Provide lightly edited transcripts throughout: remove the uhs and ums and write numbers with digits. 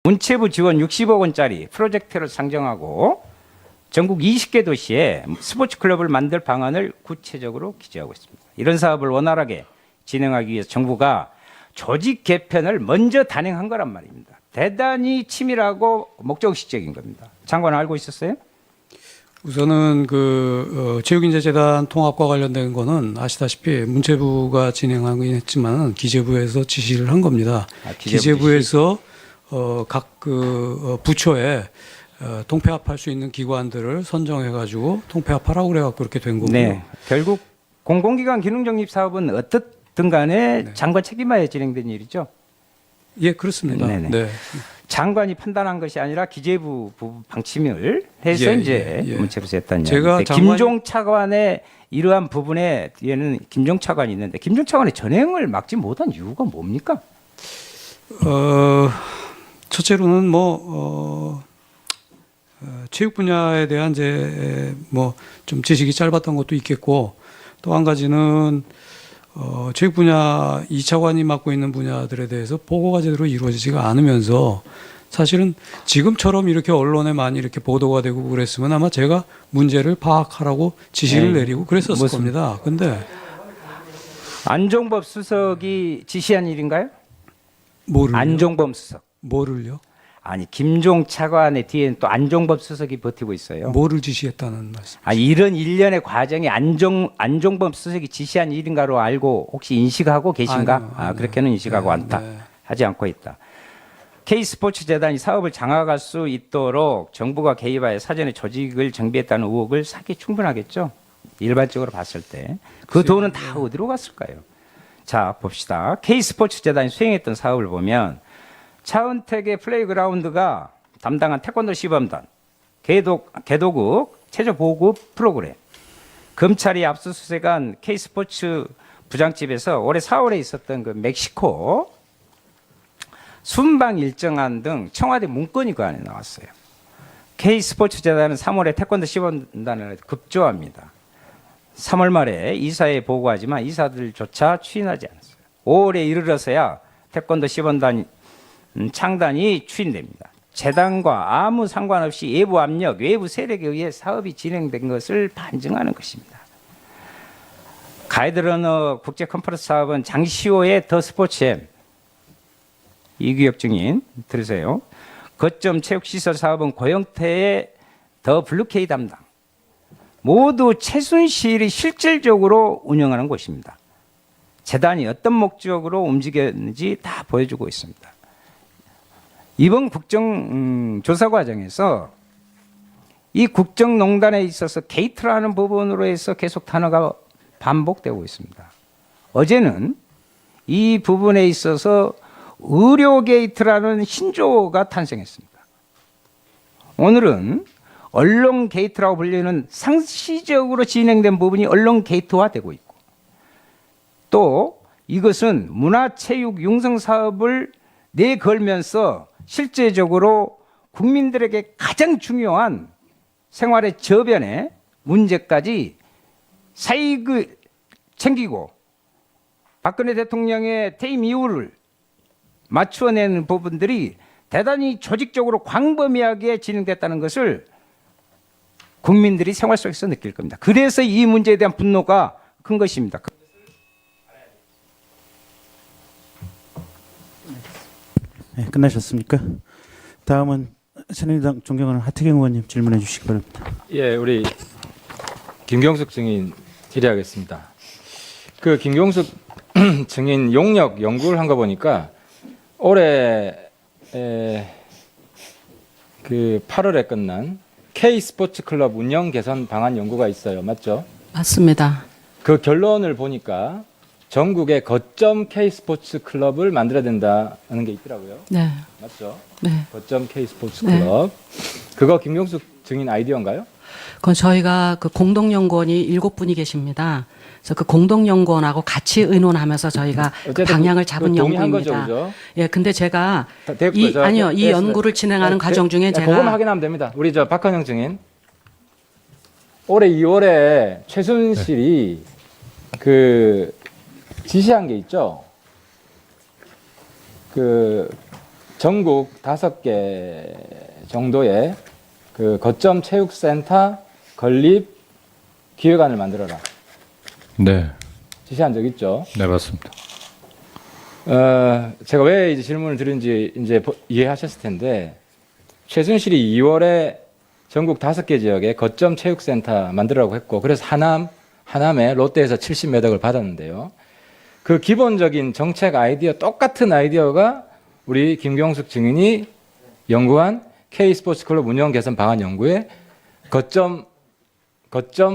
문체부 지원 60억 원짜리 프로젝트를 상정하고 전국 20개 도시에 스포츠 클럽을 만들 방안을 구체적으로 기재하고 있습니다. 이런 사업을 원활하게 진행하기 위해서 정부가 조직 개편을 먼저 단행한 거란 말입니다. 대단히 치밀하고 목적의식적인 겁니다. 장관 알고 있었어요? 우선은 체육인재재단 통합과 관련된 거는 아시다시피 문체부가 진행하긴 했지만 기재부에서 지시를 한 겁니다. 기재부에서 각 부처에 통폐합할 수 있는 기관들을 선정해가지고 통폐합하라고 그래갖고 그렇게 된 거고요. 네, 결국 공공기관 기능정립 사업은 어떻든 간에 네. 장관 책임하에 진행된 일이죠? 예, 그렇습니다. 네네. 네. 장관이 판단한 것이 아니라 기재부 방침을 해서 이제 문체부에서 했다는 제가 김종 차관의 이러한 부분에 뒤에는 김종 차관이 있는데 김종 차관의 전횡을 막지 못한 이유가 뭡니까? 첫째로는 체육 분야에 대한 좀 지식이 짧았던 것도 있겠고, 또 한 가지는 체육 분야 이 차관이 맡고 있는 분야들에 대해서 보고가 제대로 이루어지지가 않으면서 사실은 지금처럼 이렇게 언론에 많이 이렇게 보도가 되고 그랬으면 아마 제가 문제를 파악하라고 지시를 내리고 그랬었을 겁니다. 근데 안종범 수석이 지시한 일인가요? 뭐를요? 안종범 수석. 뭐를요? 아니 김종 차관의 뒤에는 또 안종범 수석이 버티고 있어요. 뭐를 지시했다는 말씀? 이런 일련의 과정이 안종범 수석이 지시한 일인가로 알고 혹시 인식하고 계신가? 아니요. 그렇게는 인식하고 않다. 하지 않고 있다. K스포츠재단이 사업을 장악할 수 있도록 정부가 개입하여 사전에 조직을 정비했다는 의혹을 사기 충분하겠죠. 일반적으로 봤을 때. 그 돈은 다 어디로 갔을까요? 자, 봅시다. K스포츠재단이 수행했던 사업을 보면 차은택의 플레이그라운드가 담당한 태권도 시범단, 개도국 체조보급 프로그램, 검찰이 압수수색한 K스포츠 부장집에서 올해 4월에 있었던 그 멕시코 순방 일정안 등 청와대 문건이 그 안에 나왔어요. K스포츠재단은 3월에 태권도 시범단을 급조합니다. 3월 말에 이사에 보고하지만 이사들조차 추인하지 않았어요. 5월에 이르러서야 태권도 시범단 창단이 추진됩니다. 재단과 아무 상관없이 외부 압력, 외부 세력에 의해 사업이 진행된 것을 반증하는 것입니다. 가이드러너 국제 컨퍼런스 사업은 장시호의 더 스포츠엠, 이규혁 증인 들으세요. 거점 체육시설 사업은 고영태의 더 블루케이 담당. 모두 최순실이 실질적으로 운영하는 곳입니다. 재단이 어떤 목적으로 움직였는지 다 보여주고 있습니다. 이번 국정조사 과정에서 이 국정농단에 있어서 게이트라는 부분으로 해서 계속 단어가 반복되고 있습니다. 어제는 이 부분에 있어서 의료 게이트라는 신조어가 탄생했습니다. 오늘은 언론 게이트라고 불리는 상시적으로 진행된 부분이 언론 게이트화되고 있고, 또 이것은 문화체육 융성 사업을 내걸면서 실제적으로 국민들에게 가장 중요한 생활의 저변에 문제까지 사익을 챙기고 박근혜 대통령의 퇴임 이후를 맞추어내는 부분들이 대단히 조직적으로 광범위하게 진행됐다는 것을 국민들이 생활 속에서 느낄 겁니다. 그래서 이 문제에 대한 분노가 큰 것입니다. 네, 끝나셨습니까? 다음은 새누리당 존경하는 하태경 의원님 질문해 주시기 바랍니다. 예, 우리 김경숙 증인 질의하겠습니다. 그 김경숙 증인 용역 연구를 한 거 보니까 올해 그 8월에 끝난 K 스포츠 클럽 운영 개선 방안 연구가 있어요. 맞죠? 맞습니다. 그 결론을 보니까 전국에 거점 K 스포츠 클럽을 만들어야 된다는 게 있더라고요. 네. 맞죠? 네. 거점 K 스포츠 클럽. 그거 김경숙 증인 아이디어인가요? 그건 저희가 그 공동연구원이 7분이 계십니다. 그래서 그 공동연구원하고 같이 의논하면서 저희가 그 방향을 잡은 동의한 연구입니다. 거죠, 그죠? 예, 근데 제가 됐고요. 아니요, 이 연구를 진행하는 과정 중에 제가 그거만 확인하면 됩니다. 우리 박헌영 증인. 올해 2월에 최순실이 그 지시한 게 있죠. 그 전국 5개 정도의 그 거점 체육센터 건립 기획안을 만들어라. 네, 지시한 적 있죠. 네 맞습니다. 제가 왜 이제 질문을 드린지 이제 이해하셨을 텐데, 최순실이 2월에 전국 5개 지역에 거점 체육센터 만들라고 했고, 그래서 하남에 롯데에서 70몇 억을 받았는데요. 그 기본적인 정책 아이디어, 똑같은 아이디어가 우리 김경숙 증인이 연구한 K스포츠클럽 운영 개선 방안 연구에 거점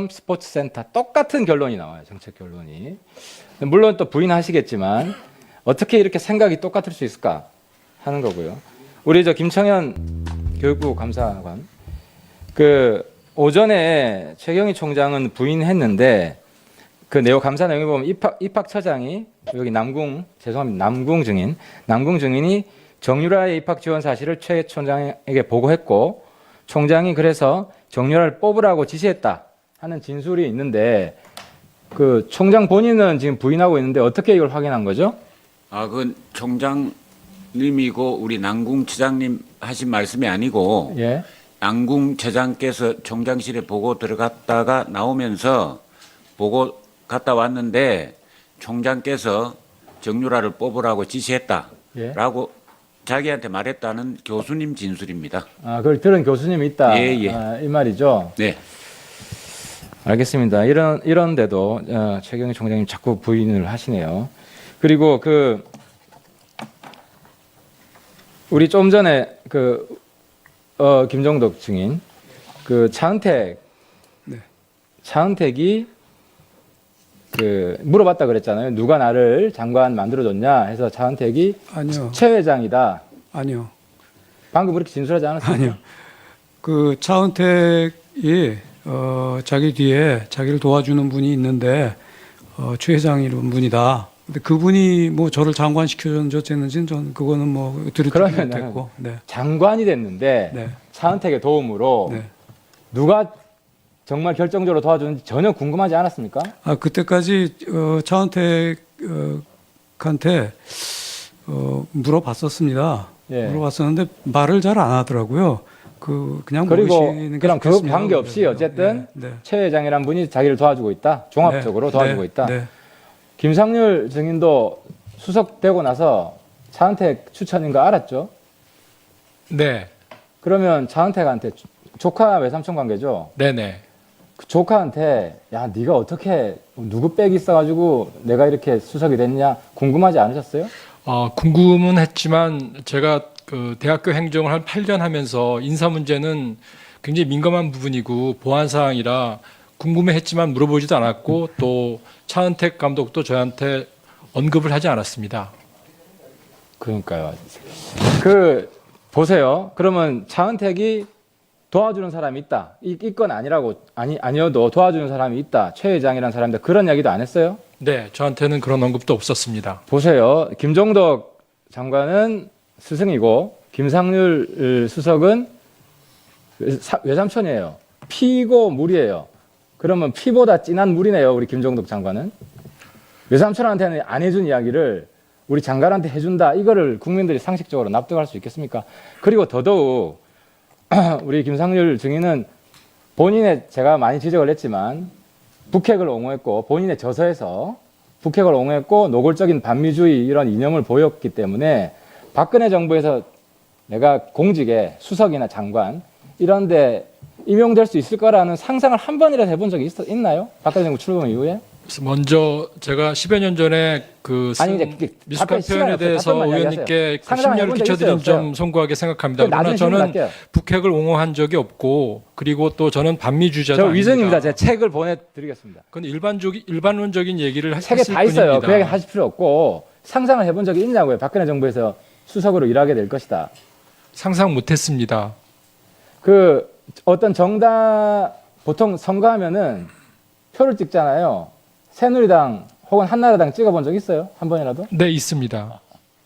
스포츠센터 똑같은 결론이 나와요. 정책 결론이. 물론 또 부인하시겠지만 어떻게 이렇게 생각이 똑같을 수 있을까 하는 거고요. 우리 저 김청현 교육부 감사관 그 오전에 최경희 총장은 부인했는데 그 감사 내용에 보면 입학처장이 여기 남궁 증인이 정유라의 입학 지원 사실을 최 총장에게 보고했고 총장이 그래서 정유라를 뽑으라고 지시했다 하는 진술이 있는데 그 총장 본인은 지금 부인하고 있는데 어떻게 이걸 확인한 거죠? 그건 총장님이고 우리 남궁처장님 하신 말씀이 아니고 예. 남궁처장께서 총장실에 보고 들어갔다가 나오면서 보고 갔다 왔는데 총장께서 정유라를 뽑으라고 지시했다라고 자기한테 말했다는 교수님 진술입니다. 그걸 들은 교수님이 있다. 예, 예. 이 말이죠. 네. 알겠습니다. 이런데도 최경희 총장님 자꾸 부인을 하시네요. 그리고 우리 좀 전에 김정덕 증인 차은택이 물어봤다 그랬잖아요. 누가 나를 장관 만들어줬냐 해서 차은택이 아니요. 최 회장이다. 아니요. 방금 그렇게 진술하지 않았습니까? 아니요. 그 차은택이 자기 뒤에 자기를 도와주는 분이 있는데 최 회장이라는 분이다. 근데 그분이 뭐 저를 장관 시켜줬는지 어쨌는지는 전 그거는 뭐 들을 줄 못했고. 네. 장관이 됐는데 네. 차은택의 도움으로 네. 누가 정말 결정적으로 도와주는지 전혀 궁금하지 않았습니까? 그때까지 차은택한테 물어봤었습니다. 예. 물어봤었는데 말을 잘 안 하더라고요. 그냥 그리고 모르시는 게 그럼 그 좋겠습니다. 관계없이 어쨌든 네, 네. 최 회장이란 분이 자기를 도와주고 있다. 종합적으로 네, 도와주고 네, 있다. 네. 김상률 증인도 수석되고 나서 차은택 추천인 거 알았죠? 네, 그러면 차은택한테 조카 외삼촌 관계죠? 네네. 그 조카한테 야 네가 어떻게 누구 빽이 있어가지고 내가 이렇게 수석이 됐냐 궁금하지 않으셨어요? 궁금은 했지만 제가 그 대학교 행정을 한 8년 하면서 인사 문제는 굉장히 민감한 부분이고 보안 사항이라 궁금해했지만 물어보지도 않았고 또 차은택 감독도 저한테 언급을 하지 않았습니다. 그러니까요. 보세요. 그러면 차은택이 도와주는 사람이 있다. 있건 아니어도 도와주는 사람이 있다. 최 회장이라는 사람인데 그런 이야기도 안 했어요? 네, 저한테는 그런 언급도 없었습니다. 보세요. 김종덕 장관은 스승이고 김상률 수석은 외삼촌이에요. 피고 물이에요. 그러면 피보다 진한 물이네요. 우리 김종덕 장관은. 외삼촌한테는 안 해준 이야기를 우리 장관한테 해준다. 이거를 국민들이 상식적으로 납득할 수 있겠습니까? 그리고 더더욱 우리 김상률 증인은 제가 많이 지적을 했지만 북핵을 옹호했고 본인의 저서에서 북핵을 옹호했고 노골적인 반미주의 이런 이념을 보였기 때문에 박근혜 정부에서 내가 공직에 수석이나 장관 이런데 임용될 수 있을 거라는 상상을 한 번이라도 해본 적이 있나요? 박근혜 정부 출범 이후에? 그래서 먼저 제가 10여 년 전에 미숙한 표현에 대해서 의원님께 심려를 끼쳐드린 점 송구하게 생각합니다. 그러나 저는 북핵을 옹호한 적이 없고 그리고 또 저는 반미주의자도 저 아닙니다. 위증입니다. 제가 책을 보내드리겠습니다. 그건 일반론적인 얘기를 책에 했을 다 있어요. 뿐입니다. 그 얘기 하실 필요 없고 상상을 해본 적이 있냐고요. 박근혜 정부에서 수석으로 일하게 될 것이다. 상상 못했습니다. 어떤 정당 보통 선거하면은 표를 찍잖아요. 새누리당 혹은 한나라당 찍어본 적 있어요? 한 번이라도? 네, 있습니다.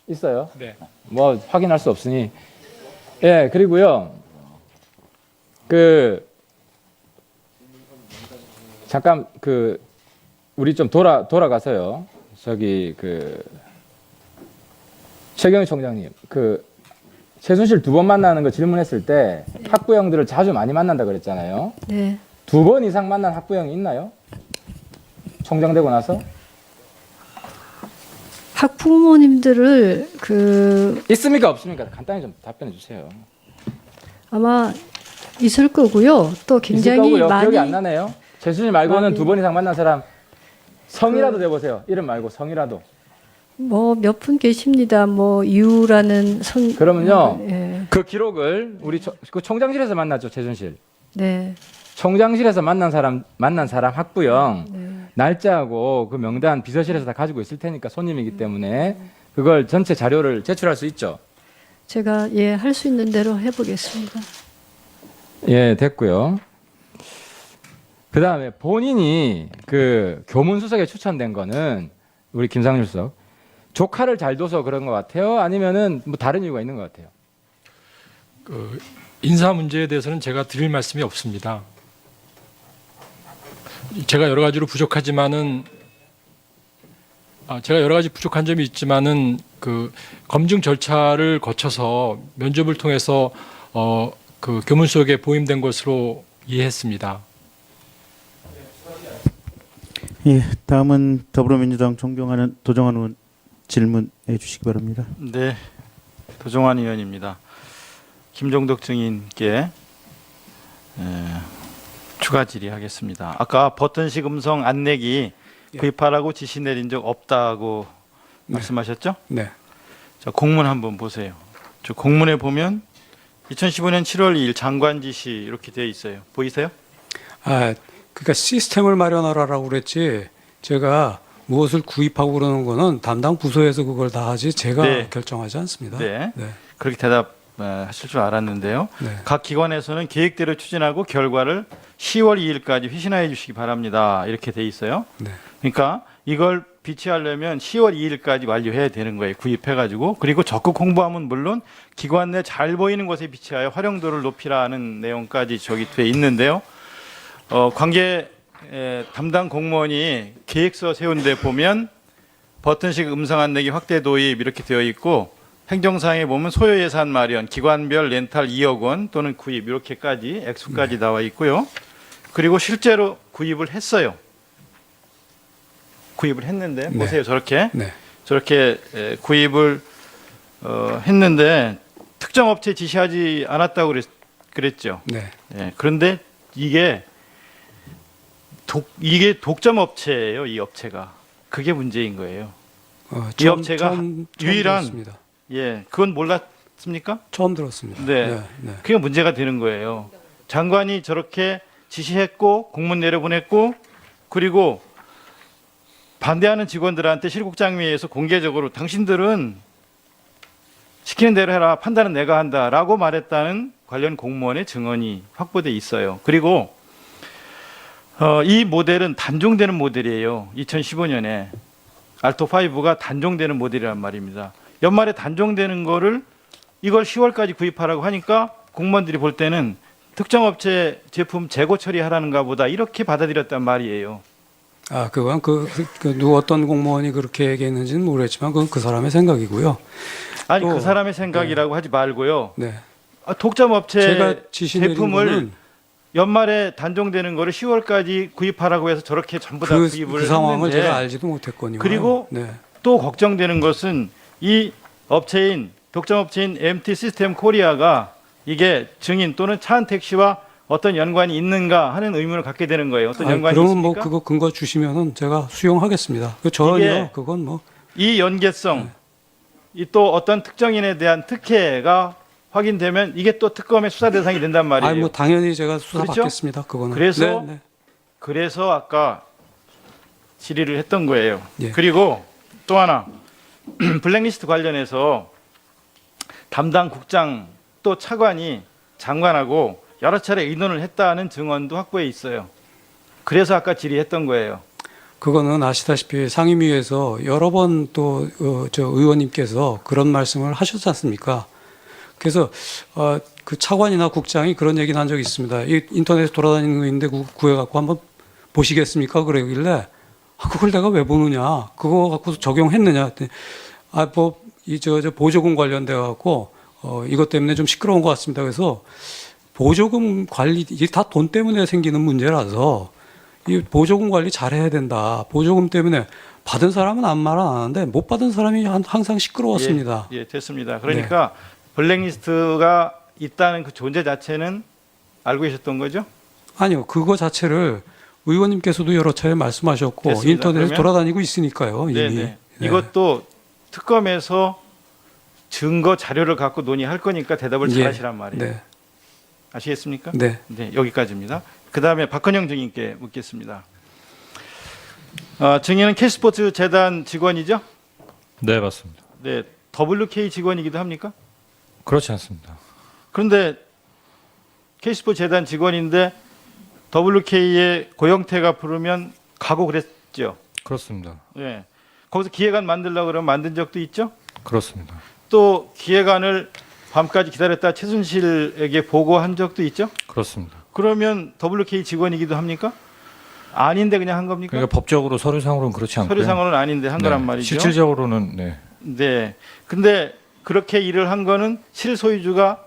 있어요. 네. 뭐 확인할 수 없으니. 예, 그리고요. 잠깐 우리 좀 돌아가서요. 최경희 총장님, 최순실 2번 만나는 거 질문했을 때 학부형들을 자주 많이 만난다 그랬잖아요. 네. 2번 이상 만난 학부형이 있나요? 총장 되고 나서? 학부모님들을 있습니까 없습니까? 간단히 좀 답변해 주세요. 아마 있을 거고요. 또 굉장히 있을 거고요. 많이 기억이 안 나네요. 최순실 말고는 많이- 2번 이상 만난 사람 성이라도 대보세요. 이름 말고 성이라도. 뭐 몇 분 계십니다. 뭐 이유라는 성. 그러면요. 예. 그 기록을 우리 그 총장실에서 만났죠, 최순실. 네. 총장실에서 만난 사람 학부형 네. 날짜하고 그 명단 비서실에서 다 가지고 있을 테니까 손님이기 때문에 그걸 전체 자료를 제출할 수 있죠. 제가 예 할 수 있는 대로 해보겠습니다. 예, 됐고요. 그 다음에 본인이 그 교문수석에 추천된 거는 우리 김상률 수석 조카를 잘 둬서 그런 것 같아요? 아니면은 뭐 다른 이유가 있는 것 같아요? 그 인사 문제에 대해서는 제가 드릴 말씀이 없습니다. 제가 여러 가지로 부족하지만은 제가 여러 가지 부족한 점이 있지만은 그 검증 절차를 거쳐서 면접을 통해서 그 교문수석에 보임된 것으로 이해했습니다. 예, 다음은 더불어민주당 존경하는 도정환 의원 질문해 주시기 바랍니다. 네, 도정환 의원입니다. 김종덕 증인께 추가 질의하겠습니다. 아까 버튼식 음성 안내기 구입하라고 지시 내린 적 없다고 말씀하셨죠? 네. 자, 공문 한번 보세요. 저 공문에 보면 2015년 7월 2일 장관 지시 이렇게 되어 있어요. 보이세요? 그러니까 시스템을 마련하라고 그랬지 제가 무엇을 구입하고 그러는 거는 담당 부서에서 그걸 다 하지 제가 네. 결정하지 않습니다. 네. 네. 그렇게 대답하실 줄 알았는데요. 네. 각 기관에서는 계획대로 추진하고 결과를 10월 2일까지 회신하여 주시기 바랍니다. 이렇게 돼 있어요. 네. 그러니까 이걸 비치하려면 10월 2일까지 완료해야 되는 거예요. 구입해가지고. 그리고 적극 홍보하면 물론 기관 내 잘 보이는 곳에 비치하여 활용도를 높이라는 내용까지 저기 돼 있는데요. 관계 담당 공무원이 계획서 세운 데 보면 버튼식 음성 안내기 확대 도입 이렇게 되어 있고 행정사항에 보면 소요 예산 마련, 기관별 렌탈 2억 원 또는 구입 이렇게까지 액수까지 나와 있고요. 그리고 실제로 구입을 했어요. 구입을 했는데 네. 보세요. 저렇게 네. 저렇게 구입을 했는데 특정 업체 지시하지 않았다고 그랬죠. 네. 예, 그런데 이게 독점 업체예요. 이 업체가 그게 문제인 거예요. 이 업체가 유일한 들었습니다. 예, 그건 몰랐습니까? 처음 들었습니다. 네. 그게 문제가 되는 거예요. 장관이 저렇게 지시했고 공문 내려보냈고 그리고 반대하는 직원들한테 실국장회에서 공개적으로 당신들은 시키는 대로 해라 판단은 내가 한다라고 말했다는 관련 공무원의 증언이 확보돼 있어요. 그리고 이 모델은 단종되는 모델이에요. 2015년에 알토5가 단종되는 모델이란 말입니다. 연말에 단종되는 거를 이걸 10월까지 구입하라고 하니까 공무원들이 볼 때는 특정 업체 제품 재고 처리하라는가 보다 이렇게 받아들였단 말이에요. 그건 누 어떤 공무원이 그렇게 얘기했는지는 모르겠지만 그건 그 사람의 생각이고요. 아니 또, 그 사람의 생각이라고 하지 말고요. 네. 독점 업체 제가 지시 내린 제품을 거는 연말에 단종되는 거를 10월까지 구입하라고 해서 저렇게 전부 다 구입을 그 상황을 했는데 제가 알지도 못했거니와. 그리고 네. 또 걱정되는 것은 이 업체인 독점 업체인 MT 시스템 코리아가 이게 증인 또는 차은택 씨와 어떤 연관이 있는가 하는 의문을 갖게 되는 거예요. 어떤 연관이 그러면 있습니까? 뭐 그거 근거 주시면은 제가 수용하겠습니다. 전혀 이게 그건 뭐 이 연계성, 이 또 어떤 특정인에 대한 특혜가 확인되면 이게 또 특검의 수사 대상이 된단 말이에요. 뭐 당연히 제가 수사 그렇죠? 받겠습니다. 그거는. 그래서 네. 그래서 아까 질의를 했던 거예요. 예. 그리고 또 하나 블랙리스트 관련해서 담당 국장 또 차관이 장관하고 여러 차례 의논을 했다는 증언도 확보해 있어요. 그래서 아까 질의했던 거예요. 그거는 아시다시피 상임위에서 여러 번 또 저 의원님께서 그런 말씀을 하셨지 않습니까? 그래서 그 차관이나 국장이 그런 얘기는 한 적이 있습니다. 이 인터넷에 돌아다니는 거 있는데 구해갖고 한번 보시겠습니까? 그러길래 그걸 내가 왜 보느냐? 그거 갖고 적용했느냐? 저 보조금 관련돼 갖고 이것 때문에 좀 시끄러운 것 같습니다. 그래서 보조금 관리 이게 다 돈 때문에 생기는 문제라서 이 보조금 관리 잘해야 된다. 보조금 때문에 받은 사람은 아무 말 안 하는데 못 받은 사람이 항상 시끄러웠습니다. 예, 됐습니다. 그러니까 블랙리스트가 있다는 그 존재 자체는 알고 계셨던 거죠? 아니요, 그거 자체를 의원님께서도 여러 차례 말씀하셨고 됐습니다. 인터넷에 그러면- 돌아다니고 있으니까요. 이미. 네네. 네. 이것도 특검에서 증거 자료를 갖고 논의할 거니까 대답을 예. 잘하시란 말이에요. 네. 아시겠습니까? 네. 네, 여기까지입니다. 그 다음에 박헌영 증인께 묻겠습니다. 증인은 K스포츠 재단 직원이죠? 네, 맞습니다. 네, WK 직원이기도 합니까? 그렇지 않습니다. 그런데 K스포츠 재단 직원인데 WK의 고영태가 부르면 가고 그랬죠. 그렇습니다. 네. 거기서 기획안 만들려고 그러면 만든 적도 있죠. 그렇습니다. 또 기획안을 밤까지 기다렸다 최순실에게 보고한 적도 있죠. 그렇습니다. 그러면 WK 직원이기도 합니까? 아닌데 그냥 한 겁니까? 그러니까 법적으로 서류상으로는 그렇지 않고요. 서류상으로는 아닌데 한 거란 네, 말이죠. 실질적으로는 네. 네. 근데 그렇게 일을 한 거는 실소유주가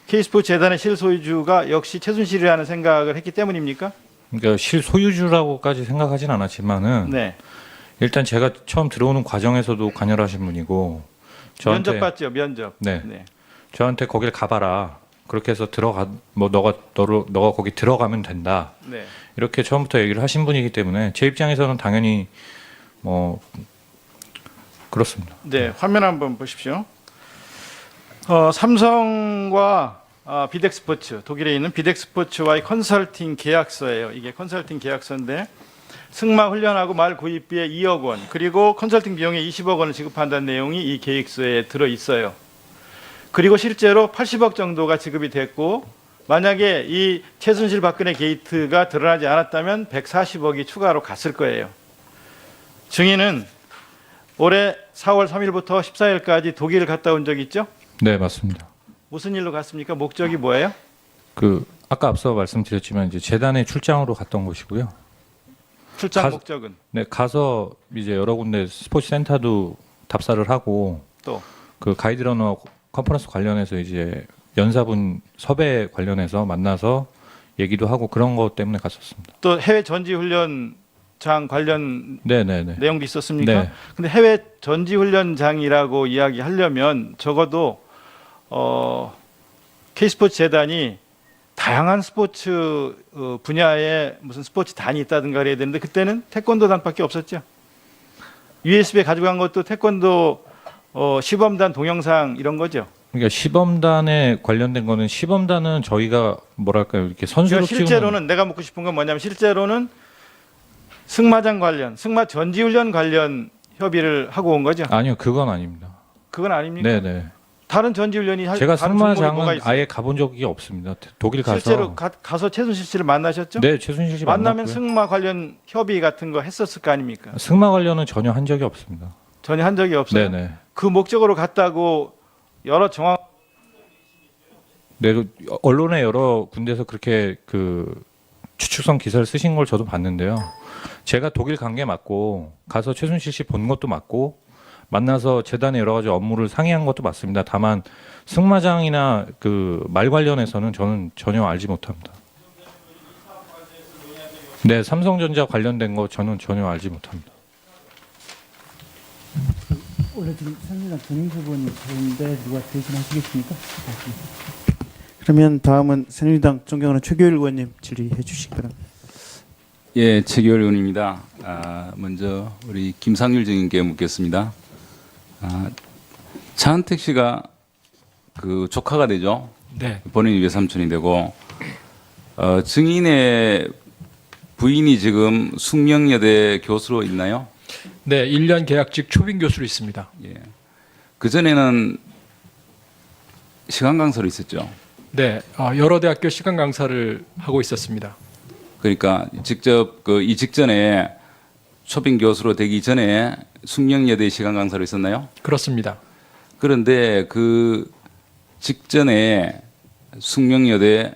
K스포츠 재단의 실소유주가 역시 최순실이라는 생각을 했기 때문입니까? 그러니까 실소유주라고까지 생각하진 않았지만은 네. 일단 제가 처음 들어오는 과정에서도 관여하신 분이고 저한테 면접 봤죠, 면접. 네. 네. 저한테 거길 가봐라. 그렇게 해서 들어가 뭐 너가 거기 들어가면 된다. 네. 이렇게 처음부터 얘기를 하신 분이기 때문에 제 입장에서는 당연히 뭐 그렇습니다. 네, 화면 한번 보십시오. 삼성과 비덱스포츠, 독일에 있는 비덱스포츠와의 컨설팅 계약서예요. 이게 컨설팅 계약서인데 승마 훈련하고 말 구입비에 2억 원, 그리고 컨설팅 비용에 20억 원을 지급한다는 내용이 이 계획서에 들어 있어요. 그리고 실제로 80억 정도가 지급이 됐고 만약에 이 최순실 박근혜 게이트가 드러나지 않았다면 140억이 추가로 갔을 거예요. 증인은 올해 4월 3일부터 14일까지 독일을 갔다 온 적 있죠? 네, 맞습니다. 무슨 일로 갔습니까? 목적이 뭐예요? 그 아까 앞서 말씀드렸지만 이제 재단에 출장으로 갔던 곳이고요. 출장 가- 목적은 네, 가서 이제 여러 군데 스포츠 센터도 답사를 하고 또 그 가이드러너 컨퍼런스 관련해서 이제 연사분 섭외 관련해서 만나서 얘기도 하고 그런 것 때문에 갔었습니다. 또 해외 전지 훈련장 관련 네, 네, 네. 내용도 있었습니까? 네. 근데 해외 전지 훈련장이라고 이야기하려면 적어도 K스포츠 재단이 다양한 스포츠 분야에 무슨 스포츠 단이 있다든가 그래야 되는데 그때는 태권도단밖에 없었죠. USB에 가지고 간 것도 태권도 시범단 동영상 이런 거죠. 그러니까 시범단에 관련된 거는 시범단은 저희가 뭐랄까요 이렇게 선수로 그러니까 실제로는 내가 묻고 싶은 건 뭐냐면 실제로는 승마장 관련, 승마 전지훈련 관련 협의를 하고 온 거죠. 아니요 그건 아닙니다. 그건 아닙니까? 네, 네. 다른 전지훈련이 제가 다른 종목이 뭐가 승마장은 있어요? 아예 가본 적이 없습니다. 독일 가서 실제로 가서 최순실 씨를 만나셨죠? 네 최순실 씨 만나면 만났고요. 승마 관련 협의 같은 거 했었을 거 아닙니까? 승마 관련은 전혀 한 적이 없습니다. 전혀 한 적이 없어요. 네, 네. 그 목적으로 갔다고 여러 정황 네, 그 언론에 여러 군데서 그렇게 그 추측성 기사를 쓰신 걸 저도 봤는데요. 제가 독일 간 게 맞고 가서 최순실 씨 본 것도 맞고 만나서 재단의 여러 가지 업무를 상의한 것도 맞습니다. 다만 승마장이나 그 말 관련해서는 저는 전혀 알지 못합니다. 네, 삼성전자 관련된 거 저는 전혀 알지 못합니다. 원래 지금 새누리당 정인수 의원이 되는데 누가 대신하시겠습니까? 그러면 다음은 새누리당 존경하는 최교일 의원님 질의해 주시기 바랍니다. 예, 최기월 의원입니다. 먼저 우리 김상률 증인께 묻겠습니다. 차은택 씨가 그 조카가 되죠. 네. 본인이 외삼촌이 되고 증인의 부인이 지금 숙명여대 교수로 있나요? 네, 1년 계약직 초빙 교수로 있습니다. 예. 그 전에는 시간 강사로 있었죠. 네, 여러 대학교 시간 강사를 하고 있었습니다. 그러니까 직접 이 직전에 초빙 교수로 되기 전에 숙명여대 시간 강사로 있었나요? 그렇습니다. 그런데 그 직전에 숙명여대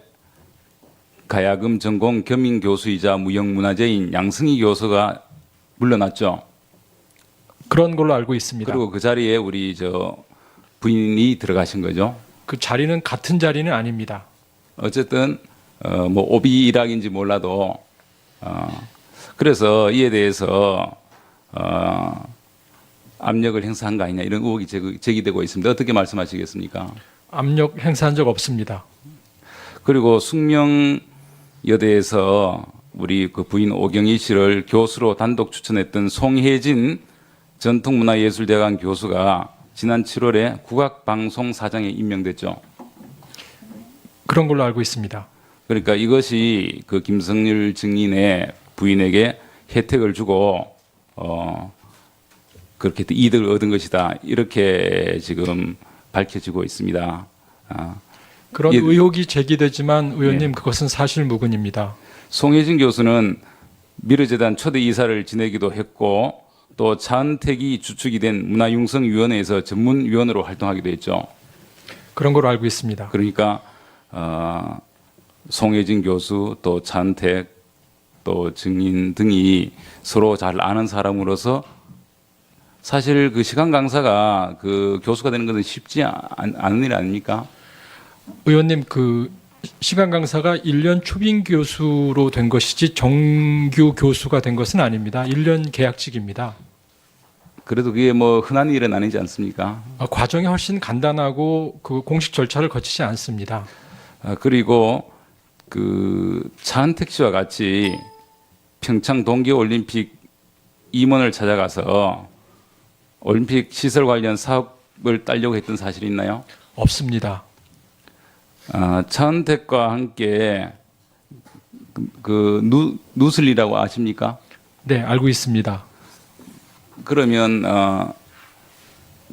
가야금 전공 겸임 교수이자 무형문화재인 양승희 교수가 물러났죠. 그런 걸로 알고 있습니다. 그리고 그 자리에 우리 부인이 들어가신 거죠. 그 자리는 같은 자리는 아닙니다. 어쨌든 뭐 오비 일학인지 몰라도 그래서 이에 대해서 압력을 행사한 거 아니냐 이런 의혹이 제기되고 있습니다. 어떻게 말씀하시겠습니까? 압력 행사한 적 없습니다. 그리고 숙명여대에서 우리 그 부인 오경희 씨를 교수로 단독 추천했던 송혜진 전통문화예술대학원 교수가 지난 7월에 국악방송사장에 임명됐죠. 그런 걸로 알고 있습니다. 그러니까 이것이 그 김성률 증인의 부인에게 혜택을 주고 그렇게 이득을 얻은 것이다. 이렇게 지금 밝혀지고 있습니다. 그런 예. 의혹이 제기되지만 의원님 예. 그것은 사실 무근입니다. 송혜진 교수는 미르재단 초대 이사를 지내기도 했고 또 차은택이 주축이 된 문화융성위원회에서 전문위원으로 활동하기도 했죠. 그런 걸로 알고 있습니다. 그러니까 송혜진 교수 또 차은택 또 증인 등이 서로 잘 아는 사람으로서 사실 그 시간 강사가 그 교수가 되는 것은 쉽지 않은 일 아닙니까? 의원님 그 시간 강사가 1년 초빙 교수로 된 것이지 정규 교수가 된 것은 아닙니다. 1년 계약직입니다. 그래도 그게 뭐 흔한 일은 아니지 않습니까? 과정이 훨씬 간단하고 그 공식 절차를 거치지 않습니다. 그리고 그 차은택 씨와 같이 평창 동계올림픽 임원을 찾아가서 올림픽 시설 관련 사업을 따려고 했던 사실이 있나요? 없습니다. 차은택과 함께 그 누슬리라고 아십니까? 네, 알고 있습니다. 그러면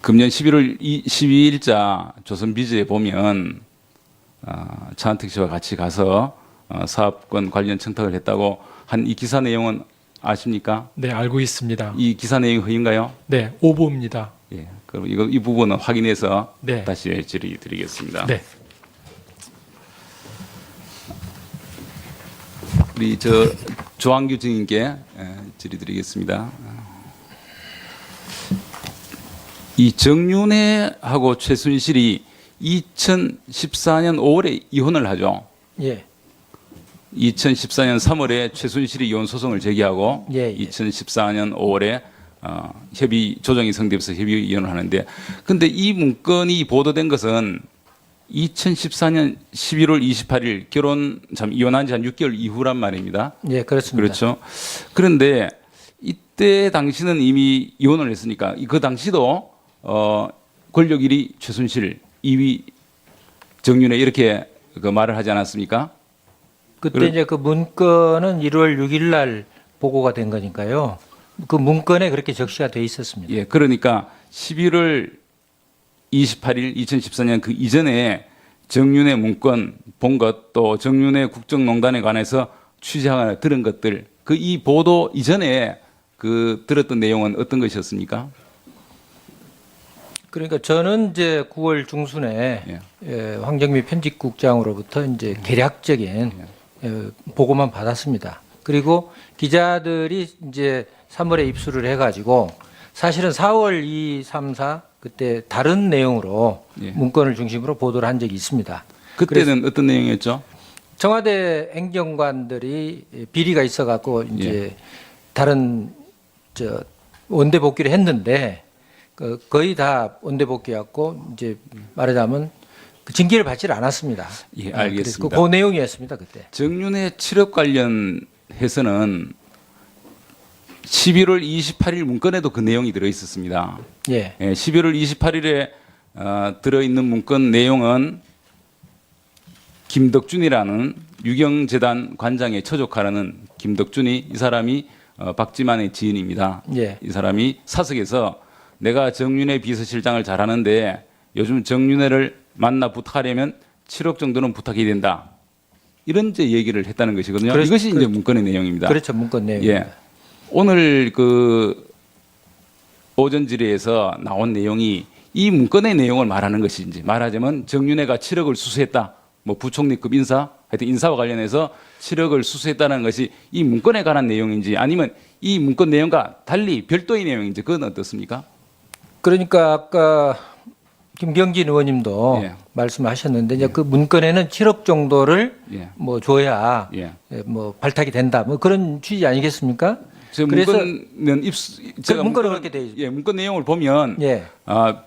금년 11월 12일자 조선비즈에 보면 차은택 씨와 같이 가서 사업권 관련 청탁을 했다고 한 이 기사 내용은 아십니까? 네, 알고 있습니다. 이 기사 내용이 허인가요? 네, 오보입니다. 예. 그럼 이 부분은 확인해서 네. 다시 질의드리겠습니다. 네. 우리 조항규 증인께 질의드리겠습니다. 이 정윤회하고 최순실이 2014년 5월에 이혼을 하죠. 예. 2014년 3월에 최순실이 이혼 소송을 제기하고 예, 예. 2014년 5월에 협의 조정이 성립해서 협의 이혼을 하는데, 근데 이 문건이 보도된 것은 2014년 11월 28일 이혼한 지 한 6개월 이후란 말입니다. 예, 그렇습니다. 그렇죠. 그런데 이때 당시는 이미 이혼을 했으니까 그 당시도 권력 1위 최순실, 2위 정윤회 이렇게 그 말을 하지 않았습니까? 그때 이제 그 문건은 1월 6일 날 보고가 된 거니까요. 그 문건에 그렇게 적시가 돼 있었습니다. 예, 그러니까 11월 28일 2014년 그 이전에 정윤회 문건 본 것, 또 정윤회 국정농단에 관해서 취재하거나 들은 것들, 그 이 보도 이전에 그 들었던 내용은 어떤 것이었습니까? 그러니까 저는 이제 9월 중순에 황정미 편집국장으로부터 이제 개략적인 보고만 받았습니다. 그리고 기자들이 이제 3월에 입수를 해가지고 사실은 4월 2, 3, 4 그때 다른 내용으로 문건을 중심으로 보도를 한 적이 있습니다. 그때는 어떤 내용이었죠? 청와대 행정관들이 비리가 있어갖고 이제 다른 원대 복귀를 했는데 거의 다 원대 복귀였고 이제 말하자면 그 징계를 받지를 않았습니다. 예, 알겠습니다. 그 내용이었습니다 그때. 정윤회 7억 관련해서는 11월 28일 문건에도 그 내용이 들어 있었습니다. 예. 11월 28일에 들어 있는 문건 내용은 김덕준이라는 유경재단 관장의 처조카라는 김덕준이 이 사람이 박지만의 지인입니다. 예. 이 사람이 사석에서 내가 정윤회 비서실장을 잘하는데 요즘 정윤회를 만나 부탁하려면 7억 정도는 부탁해야 된다. 이런 이제 얘기를 했다는 것이거든요. 이것이 이제 문건의 내용입니다. 그렇죠, 문건 내용입니다. 예. 오늘 그 오전 질의에서 나온 내용이 이 문건의 내용을 말하는 것인지, 말하자면 정윤회가 7억을 수수했다. 뭐 부총리급 인사, 하여튼 인사와 관련해서 7억을 수수했다는 것이 이 문건에 관한 내용인지, 아니면 이 문건 내용과 달리 별도의 내용인지, 그건 어떻습니까? 그러니까 아까 김경진 의원님도 예. 말씀하셨는데 이제 그 문건에는 7억 정도를 예. 뭐 줘야 예. 뭐 발탁이 된다. 뭐 그런 취지 아니겠습니까? 저 그래서 문건은 제가 문건은 그렇게 돼 있죠. 예, 문건 내용을 보면 예.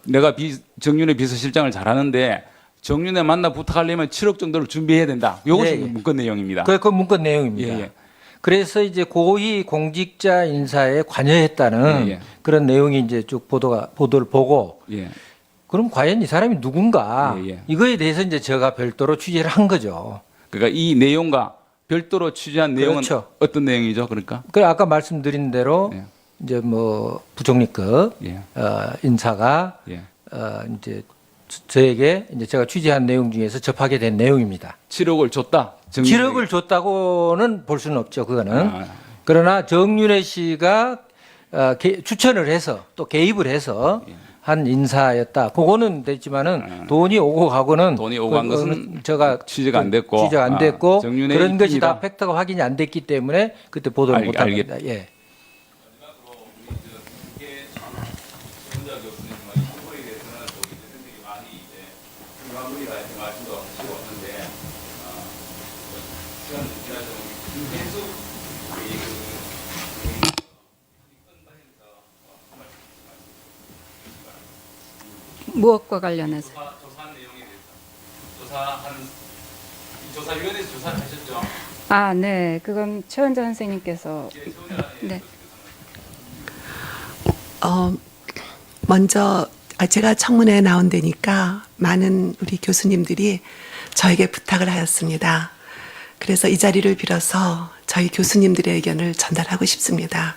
내가 정윤회 비서실장을 잘하는데 정윤회 만나 부탁하려면 7억 정도를 준비해야 된다. 이것이 예, 예. 문건 내용입니다. 그 문건 내용입니다. 예, 예. 그래서 이제 고위 공직자 인사에 관여했다는 예, 예. 그런 내용이 이제 쭉 보도를 보고 예. 그럼 과연 이 사람이 누군가 예, 예. 이거에 대해서 이제 제가 별도로 취재를 한 거죠. 그러니까 이 내용과 별도로 취재한 내용은 그렇죠. 어떤 내용이죠? 그러니까 그 아까 말씀드린 대로 예. 이제 뭐 부총리급 예. 인사가 예. 이제 저에게 이제 제가 취재한 내용 중에서 접하게 된 내용입니다. 7억을 줬다. 7억을 줬다고는 볼 수는 없죠. 그거는. 아. 그러나 정윤회 씨가 추천을 해서 또 개입을 해서 한 인사였다. 그거는 됐지만은 돈이 오고 가고는 돈이 오고 간 것은 제가 취재가 안 됐고. 취재가 안 됐고 정윤회 그런 것이 입김이다. 다 팩트가 확인이 안 됐기 때문에 그때 보도를 못 한 겁니다. 예. 무엇과 관련해서? 조사한 내용에 대해서 조사위원회에서 조사를 하셨죠? 아, 네. 그건 최원자 선생님께서 네. 먼저 제가 청문회에 나온 데니까 많은 우리 교수님들이 저에게 부탁을 하였습니다. 그래서 이 자리를 빌어서 저희 교수님들의 의견을 전달하고 싶습니다.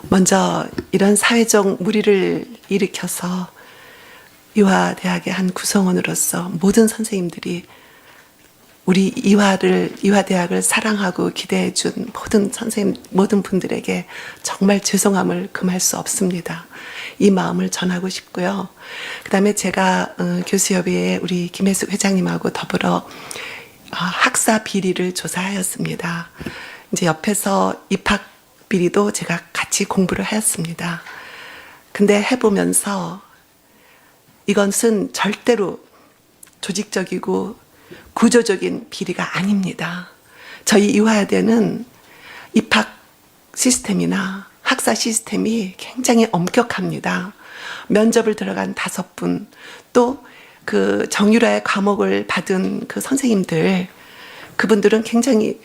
먼저 이런 사회적 물의를 일으켜서 이화대학의 한 구성원으로서 모든 선생님들이 우리 이화대학을 사랑하고 기대해 준 모든 선생님, 모든 분들에게 정말 죄송함을 금할 수 없습니다. 이 마음을 전하고 싶고요. 그 다음에 제가 교수협의회 우리 김혜숙 회장님하고 더불어 학사 비리를 조사하였습니다. 이제 옆에서 입학 비리도 제가 같이 공부를 하였습니다. 근데 해보면서 이것은 절대로 조직적이고 구조적인 비리가 아닙니다. 저희 이화여대는 입학 시스템이나 학사 시스템이 굉장히 엄격합니다. 면접을 들어간 5분, 또 그 정유라의 과목을 받은 그 선생님들, 그분들은 굉장히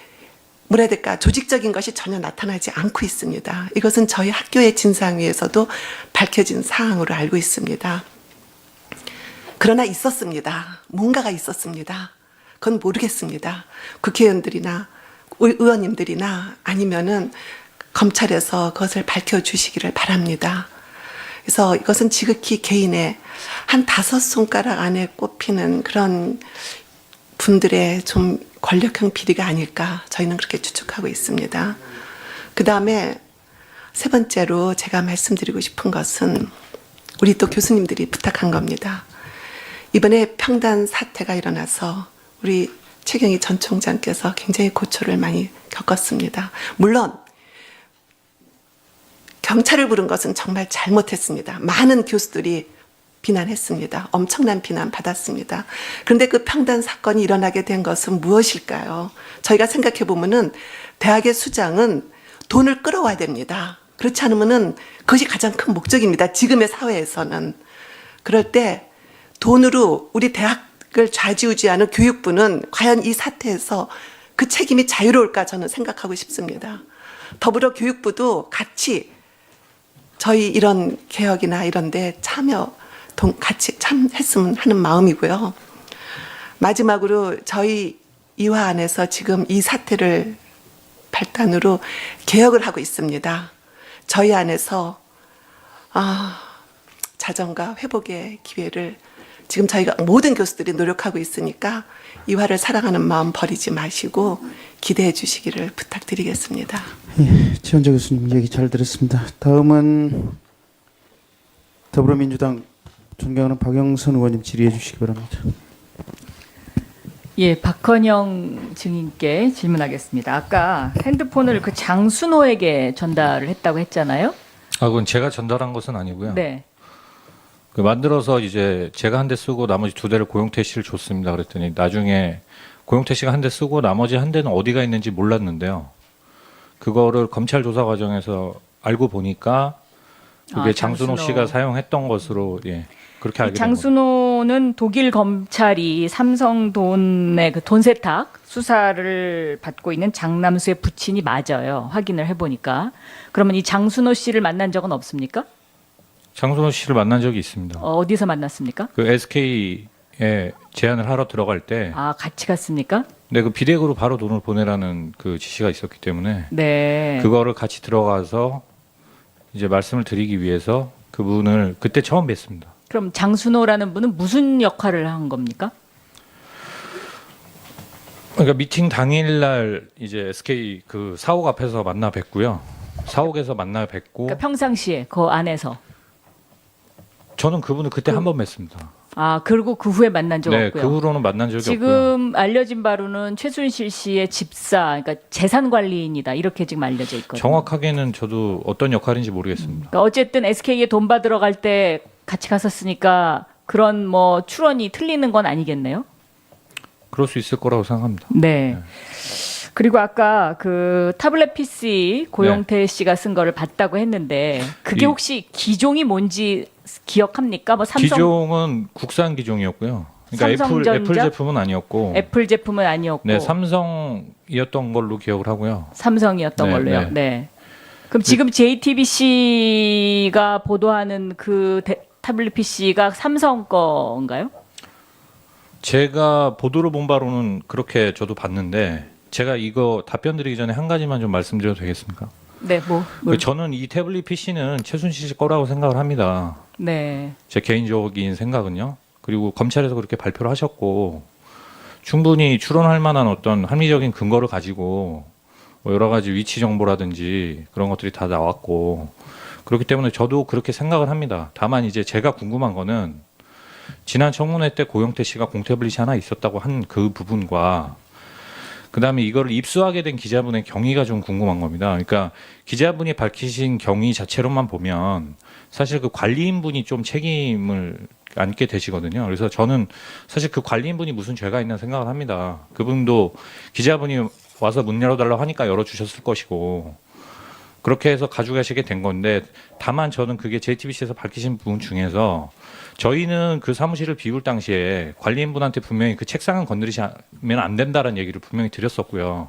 뭐라 해야 될까, 조직적인 것이 전혀 나타나지 않고 있습니다. 이것은 저희 학교의 진상위에서도 밝혀진 사항으로 알고 있습니다. 그러나 있었습니다. 뭔가가 있었습니다. 그건 모르겠습니다. 국회의원들이나 의원님들이나 아니면은 검찰에서 그것을 밝혀주시기를 바랍니다. 그래서 이것은 지극히 개인의 한 5손가락 안에 꼽히는 그런 분들의 좀 권력형 비리가 아닐까 저희는 그렇게 추측하고 있습니다. 그 다음에 세 번째로 제가 말씀드리고 싶은 것은 우리 또 교수님들이 부탁한 겁니다. 이번에 평단 사태가 일어나서 우리 최경희 전 총장께서 굉장히 고초를 많이 겪었습니다. 물론 경찰을 부른 것은 정말 잘못했습니다. 많은 교수들이 비난했습니다. 엄청난 비난 받았습니다. 그런데 그 평단 사건이 일어나게 된 것은 무엇일까요? 저희가 생각해 보면은 대학의 수장은 돈을 끌어와야 됩니다. 그렇지 않으면은 그것이 가장 큰 목적입니다. 지금의 사회에서는. 그럴 때 돈으로 우리 대학을 좌지우지하는 교육부는 과연 이 사태에서 그 책임이 자유로울까 저는 생각하고 싶습니다. 더불어 교육부도 같이 저희 이런 개혁이나 이런 데 같이 참했으면 하는 마음이고요. 마지막으로 저희 이화 안에서 지금 이 사태를 발단으로 개혁을 하고 있습니다. 저희 안에서 자정과 회복의 기회를 지금 저희가 모든 교수들이 노력하고 있으니까 이화를 사랑하는 마음 버리지 마시고 기대해 주시기를 부탁드리겠습니다. 예, 최원자 교수님 얘기 잘 들었습니다. 다음은 더불어민주당 존경하는 박영선 의원님 질의해 주시기 바랍니다. 예, 박헌영 증인께 질문하겠습니다. 아까 핸드폰을 그 장순호에게 전달을 했다고 했잖아요. 그건 제가 전달한 것은 아니고요. 네. 그 만들어서 이제 제가 한 대 쓰고 나머지 2대를 고용태 씨를 줬습니다. 그랬더니 나중에 고용태 씨가 한 대 쓰고 나머지 한 대는 어디가 있는지 몰랐는데요. 그거를 검찰 조사 과정에서 알고 보니까 그게 장순호 씨가 사용했던 것으로 그렇게 알게 된 겁니다. 장순호는 독일 검찰이 삼성돈의 그 돈 세탁 수사를 받고 있는 장남수의 부친이 맞아요. 확인을 해보니까. 그러면 이 장순호 씨를 만난 적은 없습니까? 장순호 씨를 만난 적이 있습니다. 어디서 만났습니까? 그 SK에 제안을 하러 들어갈 때 같이 갔습니까? 네, 그 비대구로 바로 돈을 보내라는 그 지시가 있었기 때문에 네. 그거를 같이 들어가서 이제 말씀을 드리기 위해서 그분을 그때 처음 뵀습니다. 그럼 장순호라는 분은 무슨 역할을 한 겁니까? 그러니까 미팅 당일날 이제 SK 그 사옥 앞에서 만나 뵙고요. 사옥에서 만나 뵙고 그러니까 평상시에 그 안에서. 저는 그분을 그때 한 번 뵀습니다. 그리고 그 후에 만난 적 네, 없고요. 그 후로는 만난 적이 없고요. 지금 알려진 바로는 최순실 씨의 집사, 그러니까 재산 관리인이다 이렇게 지금 알려져 있거든요. 정확하게는 저도 어떤 역할인지 모르겠습니다. 그러니까 어쨌든 SK에 돈 받으러 갈 때 같이 갔었으니까 그런 뭐 추론이 틀리는 건 아니겠네요. 그럴 수 있을 거라고 생각합니다. 네. 그리고 아까 그 타블렛 PC 고용태 씨가 쓴 거를 봤다고 했는데 그게 혹시 기종이 뭔지 기억합니까? 뭐 삼성 기종은 국산 기종이었고요. 그러니까 애플 제품은 아니었고. 애플 제품은 아니었고. 네, 삼성이었던 걸로 기억을 하고요. 삼성이었던 걸로요. 네. 그럼 지금 JTBC가 보도하는 그 타블렛 PC가 삼성 건가요? 제가 보도를 본 바로는 그렇게 저도 봤는데 제가 이거 답변 드리기 전에 한 가지만 좀 말씀드려도 되겠습니까? 네, 저는 이 태블릿 PC는 최순실 씨 거라고 생각을 합니다. 네. 제 개인적인 생각은요. 그리고 검찰에서 그렇게 발표를 하셨고 충분히 추론할 만한 어떤 합리적인 근거를 가지고 뭐 여러 가지 위치 정보라든지 그런 것들이 다 나왔고 그렇기 때문에 저도 그렇게 생각을 합니다. 다만 이제 제가 궁금한 거는 지난 청문회 때 고용태 씨가 공태블릿이 하나 있었다고 한 그 부분과 그다음에 이거를 입수하게 된 기자분의 경위가 좀 궁금한 겁니다. 그러니까 기자분이 밝히신 경위 자체로만 보면 사실 그 관리인분이 좀 책임을 안게 되시거든요. 그래서 저는 사실 그 관리인분이 무슨 죄가 있나 생각을 합니다. 그분도 기자분이 와서 문 열어달라고 하니까 열어주셨을 것이고 그렇게 해서 가져가시게 된 건데 다만 저는 그게 JTBC에서 밝히신 부분 중에서 저희는 그 사무실을 비울 당시에 관리인분한테 분명히 그 책상은 건드리시면 안 된다는 얘기를 분명히 드렸었고요.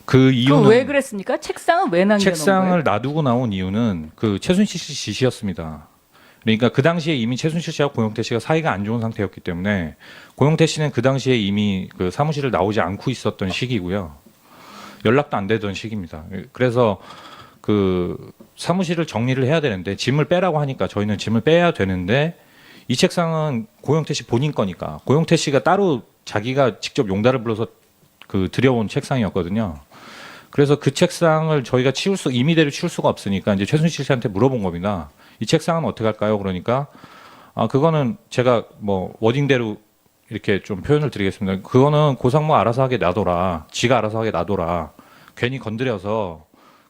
그 이유는 왜 그랬습니까? 책상은 왜 남겨놓은 책상을 거예요? 놔두고 나온 이유는 그 최순실 씨 지시였습니다. 그러니까 그 당시에 이미 최순실 씨와 고용태 씨가 사이가 안 좋은 상태였기 때문에 고용태 씨는 그 당시에 이미 그 사무실을 나오지 않고 있었던 시기고요. 연락도 안 되던 시기입니다. 그래서 그 사무실을 정리를 해야 되는데 짐을 빼라고 하니까 저희는 짐을 빼야 되는데 이 책상은 고용태 씨 본인 거니까 고용태 씨가 따로 자기가 직접 용달을 불러서 그 들여온 책상이었거든요. 그래서 그 책상을 저희가 임의대로 치울 수가 없으니까 이제 최순실 씨한테 물어본 겁니다. 이 책상은 어떻게 할까요? 그러니까 그거는 제가 뭐 워딩대로 이렇게 좀 표현을 드리겠습니다. 그거는 고상무 알아서 하게 놔둬라. 지가 알아서 하게 놔둬라. 괜히 건드려서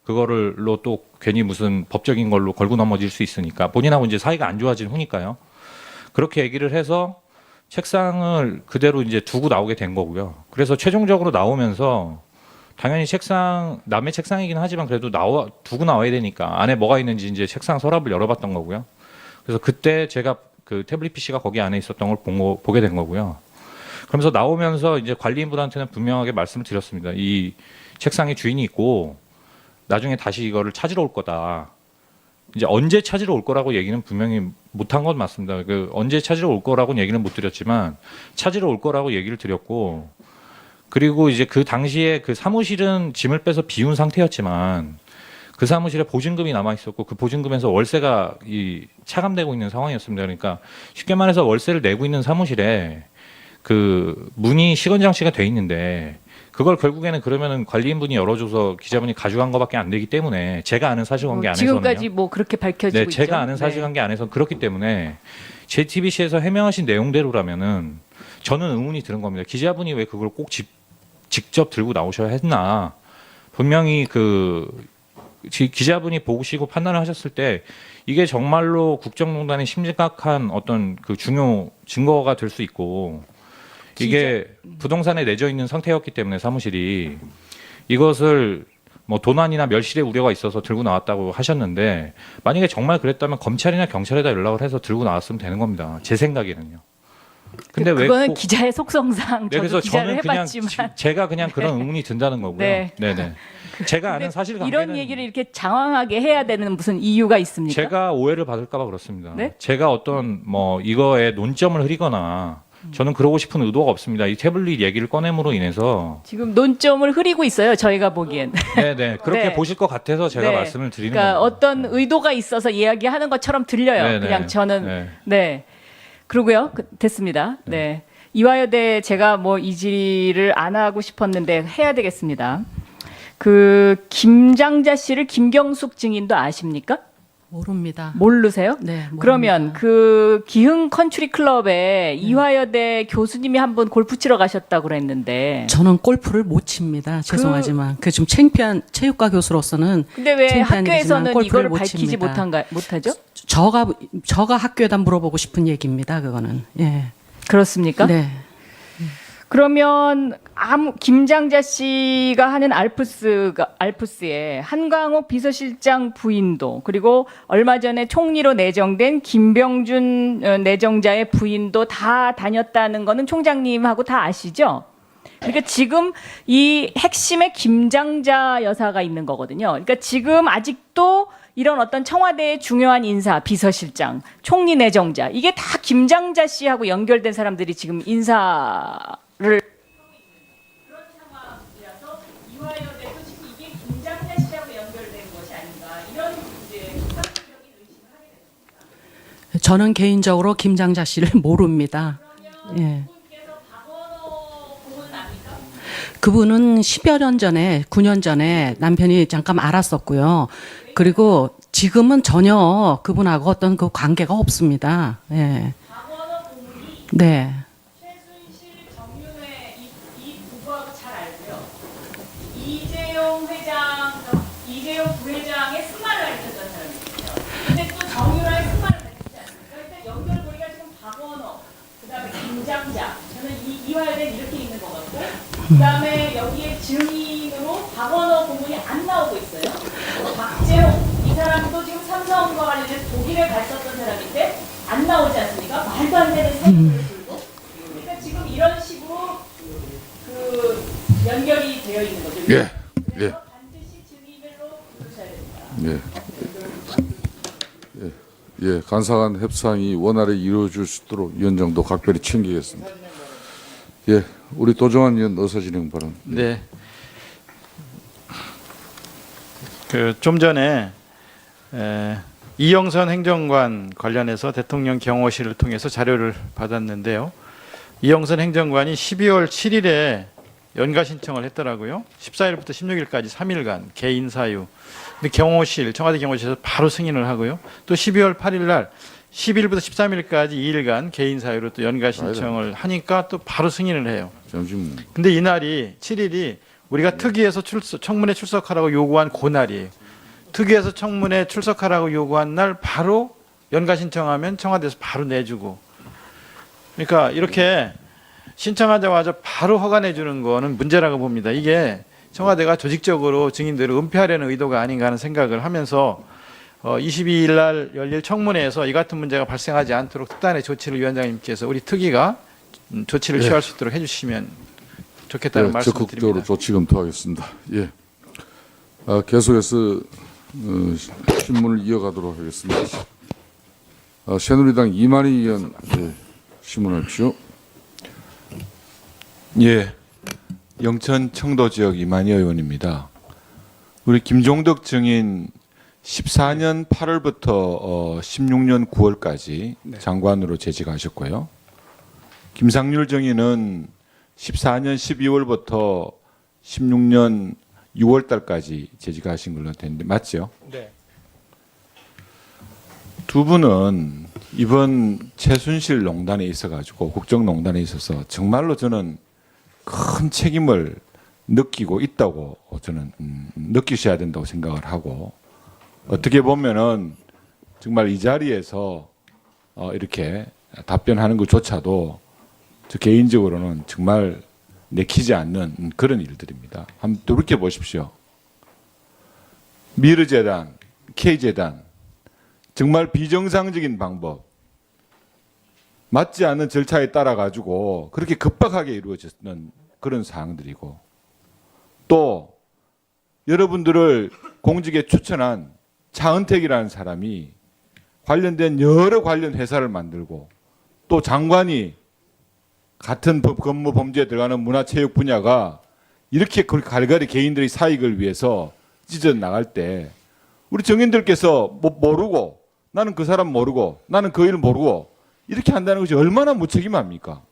그거를로 또 괜히 무슨 법적인 걸로 걸고 넘어질 수 있으니까 본인하고 이제 사이가 안 좋아진 후니까요. 그렇게 얘기를 해서 책상을 그대로 이제 두고 나오게 된 거고요. 그래서 최종적으로 나오면서 당연히 책상 남의 책상이긴 하지만 그래도 두고 나와야 되니까 안에 뭐가 있는지 이제 책상 서랍을 열어봤던 거고요. 그래서 그때 제가 그 태블릿 PC가 거기 안에 있었던 걸 보게 된 거고요. 그러면서 나오면서 이제 관리인분한테는 분명하게 말씀을 드렸습니다. 이 책상에 주인이 있고 나중에 다시 이거를 찾으러 올 거다. 이제 언제 찾으러 올 거라고 얘기는 분명히 못한 건 맞습니다. 그 언제 찾으러 올 거라고는 얘기는 못 드렸지만 찾으러 올 거라고 얘기를 드렸고 그리고 이제 그 당시에 그 사무실은 짐을 빼서 비운 상태였지만 그 사무실에 보증금이 남아 있었고 그 보증금에서 월세가 차감되고 있는 상황이었습니다. 그러니까 쉽게 말해서 월세를 내고 있는 사무실에 그 문이 시건장치가 돼 있는데 그걸 결국에는 그러면은 관리인분이 열어줘서 기자분이 가져간 것밖에 안 되기 때문에 제가 아는 사실관계 안에서는요. 지금까지 뭐 그렇게 밝혀지고 있죠. 제가 아는 사실관계 안에서 그렇기 때문에 JTBC에서 해명하신 내용대로라면은 저는 의문이 드는 겁니다. 기자분이 왜 그걸 꼭 직접 들고 나오셔야 했나? 분명히 그 기자분이 보시고 판단을 하셨을 때 이게 정말로 국정농단의 심각한 어떤 그 중요 증거가 될 수 있고 이게 부동산에 내져 있는 상태였기 때문에 사무실이 이것을 뭐 도난이나 멸실의 우려가 있어서 들고 나왔다고 하셨는데 만약에 정말 그랬다면 검찰이나 경찰에다 연락을 해서 들고 나왔으면 되는 겁니다. 제 생각에는요. 근데 왜 그거는 꼭- 기자의 속성상 네, 저도 그래서 기자를 저는 그냥 해봤지만 제가 그냥 그런 의문이 든다는 거고요. 네. 네네. 제가 아는 사실관계는 이런 얘기를 이렇게 장황하게 해야 되는 무슨 이유가 있습니까? 제가 오해를 받을까봐 그렇습니다. 네? 제가 어떤 뭐 이거에 논점을 흐리거나 저는 그러고 싶은 의도가 없습니다. 이 태블릿 얘기를 꺼냄으로 인해서 지금 논점을 흐리고 있어요. 저희가 보기엔. 네네 그렇게 네. 보실 것 같아서 제가 네. 말씀을 드리는 그러니까 겁니다. 어떤 의도가 있어서 이야기하는 것처럼 들려요. 네, 네. 그냥 저는 네. 네. 그러고요. 됐습니다. 네. 이화여대 제가 뭐 이 질의를 안 하고 싶었는데 해야 되겠습니다. 그 김장자 씨를 김경숙 증인도 아십니까? 모릅니다. 모르세요? 네. 모릅니다. 그러면 그 기흥 컨트리 클럽에 이화여대 교수님이 한 번 골프 치러 가셨다고 그랬는데 저는 골프를 못 칩니다. 죄송하지만 그 좀 창피한 체육과 교수로서는 근데 왜 창피한 일이지만 학교에서는 골프를 이거를 못 밝히지 칩니다. 못하죠? 저가 학교에다 물어보고 싶은 얘기입니다. 그거는. 예. 그렇습니까? 네. 그러면 김장자 씨가 하는 알프스에 한광옥 비서실장 부인도 그리고 얼마 전에 총리로 내정된 김병준 내정자의 부인도 다 다녔다는 거는 총장님하고 다 아시죠? 그러니까 지금 이 핵심에 김장자 여사가 있는 거거든요. 그러니까 지금 아직도 이런 어떤 청와대의 중요한 인사, 비서실장, 총리 내정자 이게 다 김장자 씨하고 연결된 사람들이 지금 인사를 그런 상황이라서 이화여대도 지금 이게 김장자 씨하고 연결된 것이 아닌가 이런 이제 사회적인 의심을 하게 됩니다. 저는 개인적으로 김장자 씨를 모릅니다. 예. 그분은 10여 년 전에, 9년 전에 남편이 잠깐 알았었고요. 그리고 지금은 전혀 그분하고 어떤 그 관계가 없습니다. 예. 네. 최순실, 정윤회 이 부부하고 잘 알고요. 이재용 부회장의 승마를 가르쳤던 사람이거든요. 근데 또 정윤화의 승마를 가르치지 않습니까? 일단 연결고리가 지금 박원호, 그다음에 김장자, 저는 이화여대는 이렇게 있는 것 같고, 그다음에 여기에 증인으로 박원호 고문이 안 나오고 있어요. 박재홍 이 사람도 지금 삼성과 관련해서 독일에 갔었던 사람인데 안 나오지 않습니까? 말도 안 되는 사기를 들고. 그러니까 지금 이런 식으로 그 연결이 되어 있는 거죠. 예. 그래서 반드시 증인으로 부르셔야 됩니다. 예, 간사간 협상이 원활히 이루어질 수 있도록 위원장도 각별히 챙기겠습니다. 예, 우리 도정환 의원 어서 진행 바랍니다. 네. 그 좀 전에 이영선 행정관 관련해서 대통령 경호실을 통해서 자료를 받았는데요. 이영선 행정관이 12월 7일에 연가 신청을 했더라고요. 14일부터 16일까지 3일간 개인 사유. 근데 경호실, 청와대 경호실에서 바로 승인을 하고요. 또 12월 8일 날 10일부터 13일까지 2일간 개인 사유로 또 연가 신청을 하니까 또 바로 승인을 해요. 잠시만. 근데 이날이 7일이 우리가 특위에서 청문회 출석하라고 요구한 그날이에요. 특위에서 청문회 출석하라고 요구한 날 바로 연가 신청하면 청와대에서 바로 내주고. 그러니까 이렇게 신청하자마자 바로 허가내 주는 거는 문제라고 봅니다. 이게 청와대가 조직적으로 증인들을 은폐하려는 의도가 아닌가 하는 생각을 하면서 22일 날 열릴 청문회에서 이 같은 문제가 발생하지 않도록 특단의 조치를 위원장님께서 우리 특위가 조치를 취할 수 있도록 해주시면 좋겠다는 말씀을 적극적으로 드립니다. 조치 검토하겠습니다. 예. 계속해서 신문을 이어가도록 하겠습니다. 새누리당 이만희 의원 신문하십시오. 예, 영천 청도 지역 이만희 의원입니다. 우리 김종덕 증인 14년 8월부터 16년 9월까지 장관으로 재직하셨고요. 김상률 증인은 14년 12월부터 16년 6월 달까지 재직하신 걸로 되는데 맞죠? 네. 두 분은 이번 최순실 농단에 있어가지고 국정농단에 있어서 정말로 저는 큰 책임을 느끼고 있다고 저는 느끼셔야 된다고 생각을 하고 어떻게 보면은 정말 이 자리에서 이렇게 답변하는 것조차도 저 개인적으로는 정말 내키지 않는 그런 일들입니다. 한번 돌이켜 보십시오. 미르재단, K재단 정말 비정상적인 방법, 맞지 않는 절차에 따라 가지고 그렇게 급박하게 이루어졌는 그런 사항들이고, 또 여러분들을 공직에 추천한 차은택이라는 사람이 관련된 여러 관련 회사를 만들고, 또 장관이 같은 업무 범죄에 들어가는 문화체육 분야가 이렇게 갈갈이 개인들의 사익을 위해서 찢어 나갈 때 우리 정인들께서 모르고, 나는 그 사람 모르고, 나는 그 일 모르고 이렇게 한다는 것이 얼마나 무책임합니까?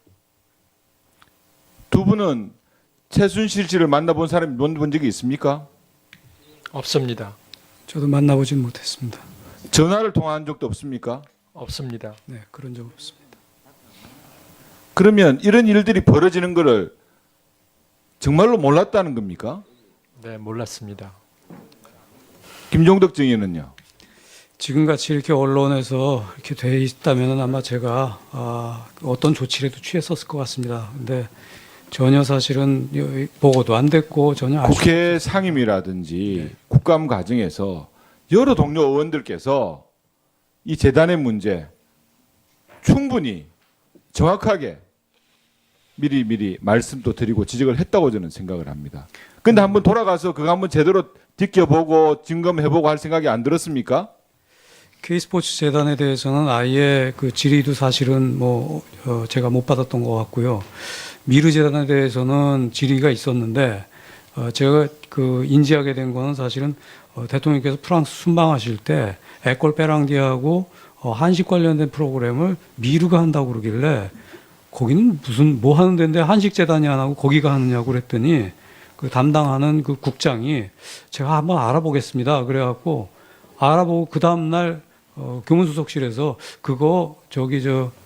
두 분은 최순실 씨를 만나본 사람이 본 적이 있습니까? 없습니다. 저도 만나보진 못했습니다. 전화를 통화한 적도 없습니까? 없습니다. 네, 그런 적 없습니다. 그러면 이런 일들이 벌어지는 것을 정말로 몰랐다는 겁니까? 네, 몰랐습니다. 김종덕 증인은요? 지금같이 이렇게 언론에서 이렇게 돼 있다면 아마 제가 어떤 조치라도 취했었을 것 같습니다. 근데 전혀 사실은 보고도 안 됐고 전혀 국회 상임위라든지 국감 과정에서 여러 동료 의원들께서 이 재단의 문제 충분히 정확하게 미리 말씀도 드리고 지적을 했다고 저는 생각을 합니다. 근데 한번 돌아가서 그거 한번 제대로 지켜보고 점검해보고 할 생각이 안 들었습니까? K스포츠 재단에 대해서는 아예 그 질의도 사실은 제가 못 받았던 것 같고요. 미르 재단에 대해서는 질의가 있었는데 제가 그 인지하게 된 거는 사실은 대통령께서 프랑스 순방하실 때 에콜 베랑디하고 한식 관련된 프로그램을 미르가 한다고 그러길래 거기는 무슨 뭐 하는 데인데 한식 재단이 안 하고 거기가 하느냐고 그랬더니 그 담당하는 그 국장이 제가 한번 알아보겠습니다. 그래갖고 알아보고 그 다음 날 교문수석실에서 그거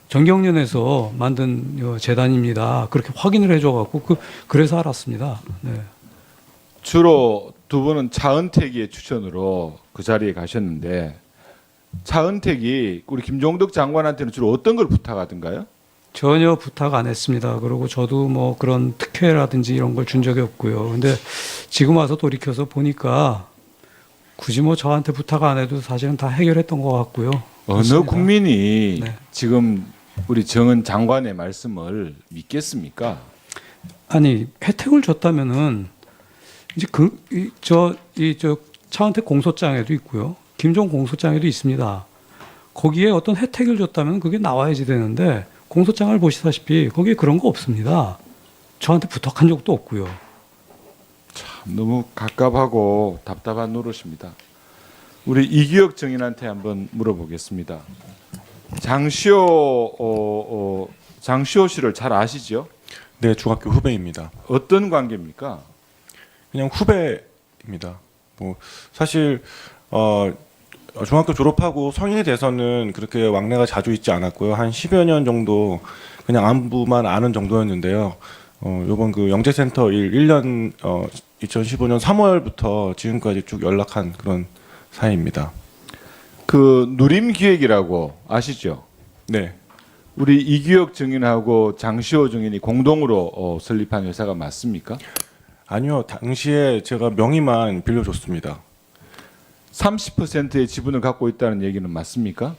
정경련에서 만든 재단입니다. 그렇게 확인을 해줘갖고 그래서 알았습니다. 네. 주로 두 분은 차은택의 추천으로 그 자리에 가셨는데 차은택이 우리 김종덕 장관한테는 주로 어떤 걸 부탁하던가요? 전혀 부탁 안 했습니다. 그리고 저도 뭐 그런 특혜라든지 이런 걸 준 적이 없고요. 근데 지금 와서 돌이켜서 보니까 굳이 뭐 저한테 부탁 안 해도 사실은 다 해결했던 것 같고요. 어느 그렇습니다. 국민이 네. 지금 우리 정은 장관의 말씀을 믿겠습니까? 아니 혜택을 줬다면은 이제 차은택 공소장에도 있고요. 김종 공소장에도 있습니다. 거기에 어떤 혜택을 줬다면 그게 나와야지 되는데 공소장을 보시다시피 거기에 그런 거 없습니다. 저한테 부탁한 적도 없고요. 참 너무 갑갑하고 답답한 노릇입니다. 우리 이기혁 정인한테 한번 물어보겠습니다. 장시호 씨를 잘 아시죠? 네, 중학교 후배입니다. 어떤 관계입니까? 그냥 후배입니다. 뭐 사실 중학교 졸업하고 성인이 돼서는 그렇게 왕래가 자주 있지 않았고요. 한 10여 년 정도 그냥 안부만 아는 정도였는데요. 요번 그 영재센터 일 1년 2015년 3월부터 지금까지 쭉 연락한 그런 사이입니다. 그 누림기획이라고 아시죠? 네. 우리 이기혁 증인하고 장시호 증인이 공동으로 설립한 회사가 맞습니까? 아니요. 당시에 제가 명의만 빌려줬습니다. 30%의 지분을 갖고 있다는 얘기는 맞습니까?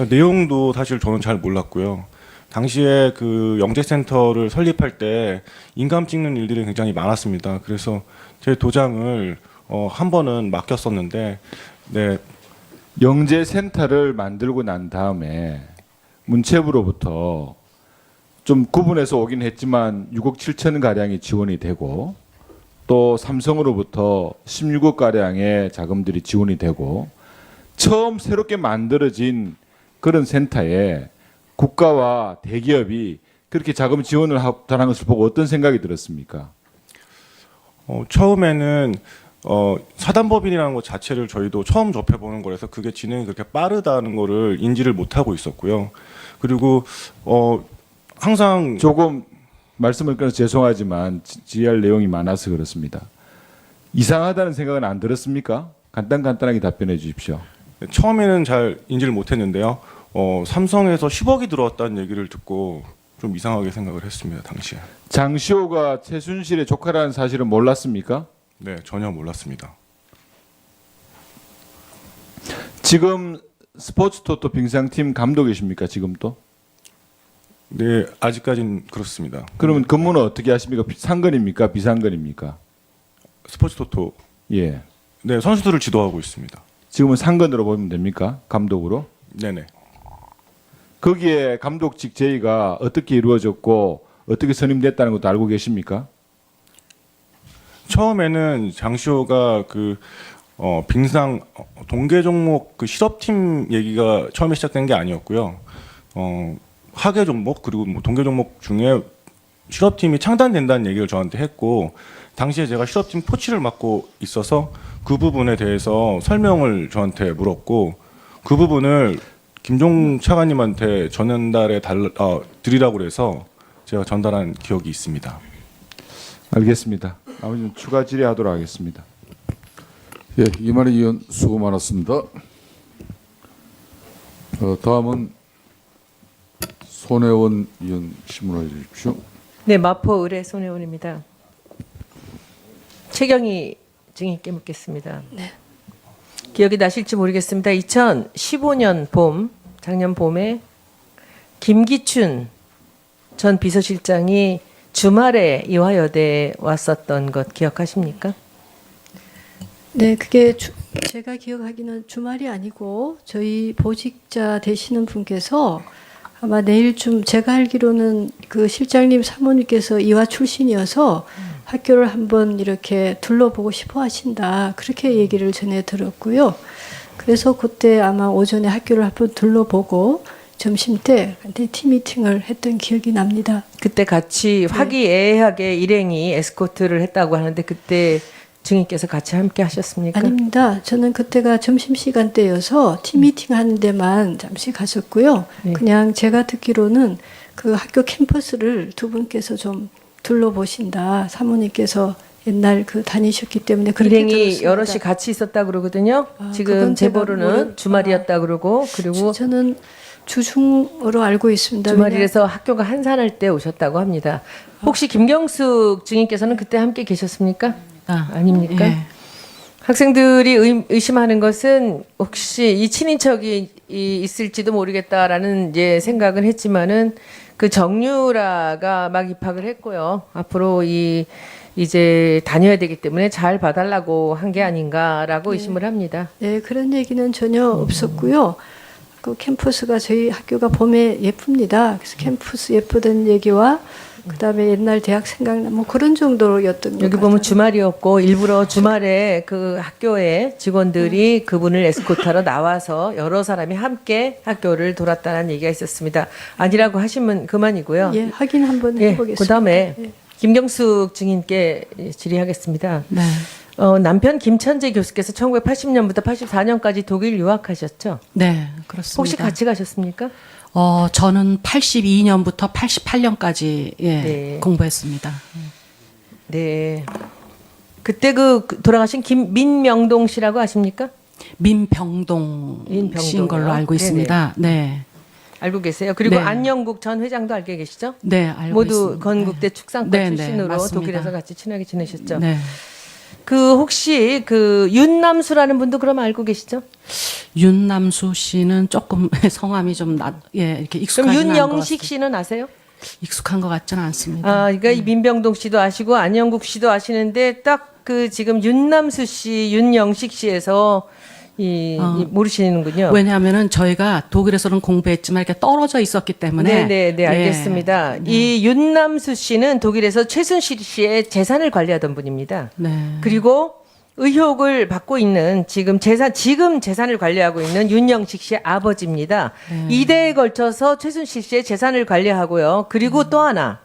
내용도 사실 저는 잘 몰랐고요. 당시에 그 영재센터를 설립할 때 인감 찍는 일들이 굉장히 많았습니다. 그래서 제 도장을 한 번은 맡겼었는데, 네. 영재센터를 만들고 난 다음에 문체부로부터 좀 구분해서 오긴 했지만 6억 7천 가량이 지원이 되고, 또 삼성으로부터 16억 가량의 자금들이 지원이 되고, 처음 새롭게 만들어진 그런 센터에 국가와 대기업이 그렇게 자금 지원을 하는 것을 보고 어떤 생각이 들었습니까? 처음에는 사단법인이라는 것 자체를 저희도 처음 접해보는 거라서 그게 진행이 그렇게 빠르다는 거를 인지를 못하고 있었고요. 그리고 항상 조금 말씀을 끊어서 죄송하지만 질의할 내용이 많아서 그렇습니다. 이상하다는 생각은 안 들었습니까? 간단하게 답변해 주십시오. 처음에는 잘 인지를 못했는데요. 삼성에서 10억이 들어왔다는 얘기를 듣고 좀 이상하게 생각을 했습니다. 당시에. 장시호가 최순실의 조카라는 사실은 몰랐습니까? 네, 전혀 몰랐습니다. 지금 스포츠토토 빙상팀 감독이십니까? 지금도? 네, 아직까지는 그렇습니다. 그러면 근무는 어떻게 하십니까? 상근입니까? 비상근입니까? 스포츠토토. 예. 네, 선수들을 지도하고 있습니다. 지금은 상근으로 보면 됩니까? 감독으로? 네네. 거기에 감독직 제의가 어떻게 이루어졌고 어떻게 선임됐다는 것도 알고 계십니까? 처음에는 장시호가 빙상 동계 종목 실업팀 얘기가 처음에 시작된 게 아니었고요. 하계 종목 그리고 뭐 동계 종목 중에 실업팀이 창단된다는 얘기를 저한테 했고, 당시에 제가 실업팀 코치를 맡고 있어서 그 부분에 대해서 설명을 저한테 물었고, 그 부분을 김종 차관님한테 전달해 드리라고 그래서 제가 전달한 기억이 있습니다. 알겠습니다. 아무튼 추가 질의하도록 하겠습니다. 예, 이만희 의원 수고 많았습니다. 다음은 손혜원 의원 질문해 주십시오. 네, 마포 의뢰 손혜원입니다. 최경희 증인께 묻겠습니다. 네. 기억이 나실지 모르겠습니다. 2015년 봄, 작년 봄에 김기춘 전 비서실장이 주말에 이화여대에 왔었던 것 기억하십니까? 네, 그게 제가 기억하기는 주말이 아니고 저희 보직자 되시는 분께서 아마 내일쯤, 제가 알기로는 그 실장님 사모님께서 이화 출신이어서 학교를 한번 이렇게 둘러보고 싶어 하신다, 그렇게 얘기를 전해 들었고요. 그래서 그때 아마 오전에 학교를 한번 둘러보고 점심 때 팀 미팅을 했던 기억이 납니다. 그때 같이 화기애애하게 일행이 에스코트를 했다고 하는데 그때 증인께서 같이 함께 하셨습니까? 아닙니다. 저는 그때가 점심시간 때여서 팀 미팅 하는 데만 잠시 갔었고요. 네. 그냥 제가 듣기로는 그 학교 캠퍼스를 두 분께서 좀 둘러보신다. 사모님께서 옛날 다니셨기 때문에 그렇게 일행이 들었습니다. 여럿이 같이 있었다 그러거든요. 지금 그건 제가 제보로는 주말이었다 그러고, 그리고 저는 주중으로 알고 있습니다. 주말이라서 학교가 한산할 때 오셨다고 합니다. 혹시 김경숙 증인께서는 그때 함께 계셨습니까? 아닙니까? 예. 학생들이 의심하는 것은 혹시 이 친인척이 있을지도 모르겠다라는 이제 생각은 했지만은 그 정유라가 막 입학을 했고요. 앞으로 이제 다녀야 되기 때문에 잘 봐달라고 한 게 아닌가라고 의심을 합니다. 네, 그런 얘기는 전혀 없었고요. 그 캠퍼스가 저희 학교가 봄에 예쁩니다. 그래서 캠퍼스 예쁘다는 얘기와 그다음에 옛날 대학 생각나 뭐 그런 정도였던 것 여기 보면 주말이었고 일부러 주말에 그 학교의 직원들이 그분을 에스코트하러 나와서 여러 사람이 함께 학교를 돌았다는 얘기가 있었습니다. 아니라고 하시면 그만이고요. 예, 확인 한번 해보겠습니다. 그다음에 예. 김경숙 증인께 질의하겠습니다. 네. 남편 김천재 교수께서 1980년부터 84년까지 독일 유학하셨죠? 네, 그렇습니다. 혹시 같이 가셨습니까? 저는 82년부터 88년까지 네. 공부했습니다. 네. 그때 돌아가신 민명동 씨라고 아십니까? 민병동 씨인 걸로 알고 있습니다. 네. 알고 계세요? 그리고 네. 안영국 전 회장도 알고 계시죠? 네, 알고 모두 있습니다. 건국대 축상과 네, 네, 출신으로 맞습니다. 독일에서 같이 친하게 지내셨죠? 네. 혹시 윤남수라는 분도 그럼 알고 계시죠? 윤남수 씨는 조금 성함이 좀 이렇게 그럼 익숙하지 않은 것 윤영식 같습니다. 씨는 아세요? 익숙한 것 같지는 않습니다. 그러니까 이 민병동 씨도 아시고 안영국 씨도 아시는데 딱 지금 윤남수 씨, 윤영식 씨에서 모르시는군요. 왜냐하면은 저희가 독일에서는 공부했지만 이렇게 떨어져 있었기 때문에. 네, 알겠습니다. 이 윤남수 씨는 독일에서 최순실 씨의 재산을 관리하던 분입니다. 네. 그리고 의혹을 받고 있는 지금 재산을 관리하고 있는 윤영식 씨의 아버지입니다. 2대에 걸쳐서 최순실 씨의 재산을 관리하고요. 그리고 또 하나,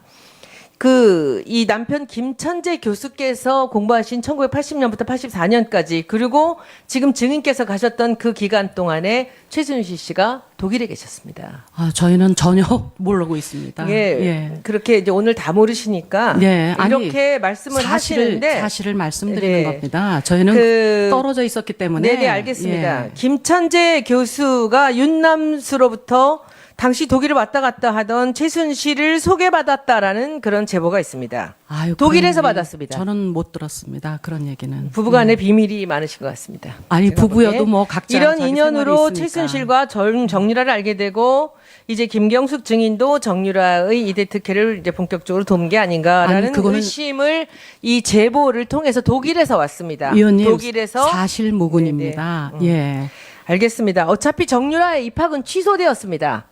이 남편 김천재 교수께서 공부하신 1980년부터 84년까지 그리고 지금 증인께서 가셨던 그 기간 동안에 최순실 씨가 독일에 계셨습니다. 아, 저희는 전혀 모르고 있습니다. 예. 그렇게 이제 오늘 다 모르시니까 예, 아니, 이렇게 말씀을 하시는데 사실을 말씀드리는 네. 겁니다. 저희는 떨어져 있었기 때문에. 네네, 알겠습니다. 예. 김천재 교수가 윤남수로부터 당시 독일을 왔다 갔다 하던 최순실을 소개받았다라는 그런 제보가 있습니다. 아유, 독일에서 그런 얘기 받았습니다. 저는 못 들었습니다. 그런 얘기는. 부부간에 비밀이 많으신 것 같습니다. 아니, 제가 부부여도 보기에. 뭐 각자 이런 자기 인연으로 생활이 있으니까. 최순실과 정유라를 알게 되고 이제 김경숙 증인도 정유라의 이대 특혜를 이제 본격적으로 도운 게 아닌가라는 아니, 그거는 의심을 이 제보를 통해서 독일에서 왔습니다. 위원님, 독일에서 사실무근입니다. 예. 알겠습니다. 어차피 정유라의 입학은 취소되었습니다.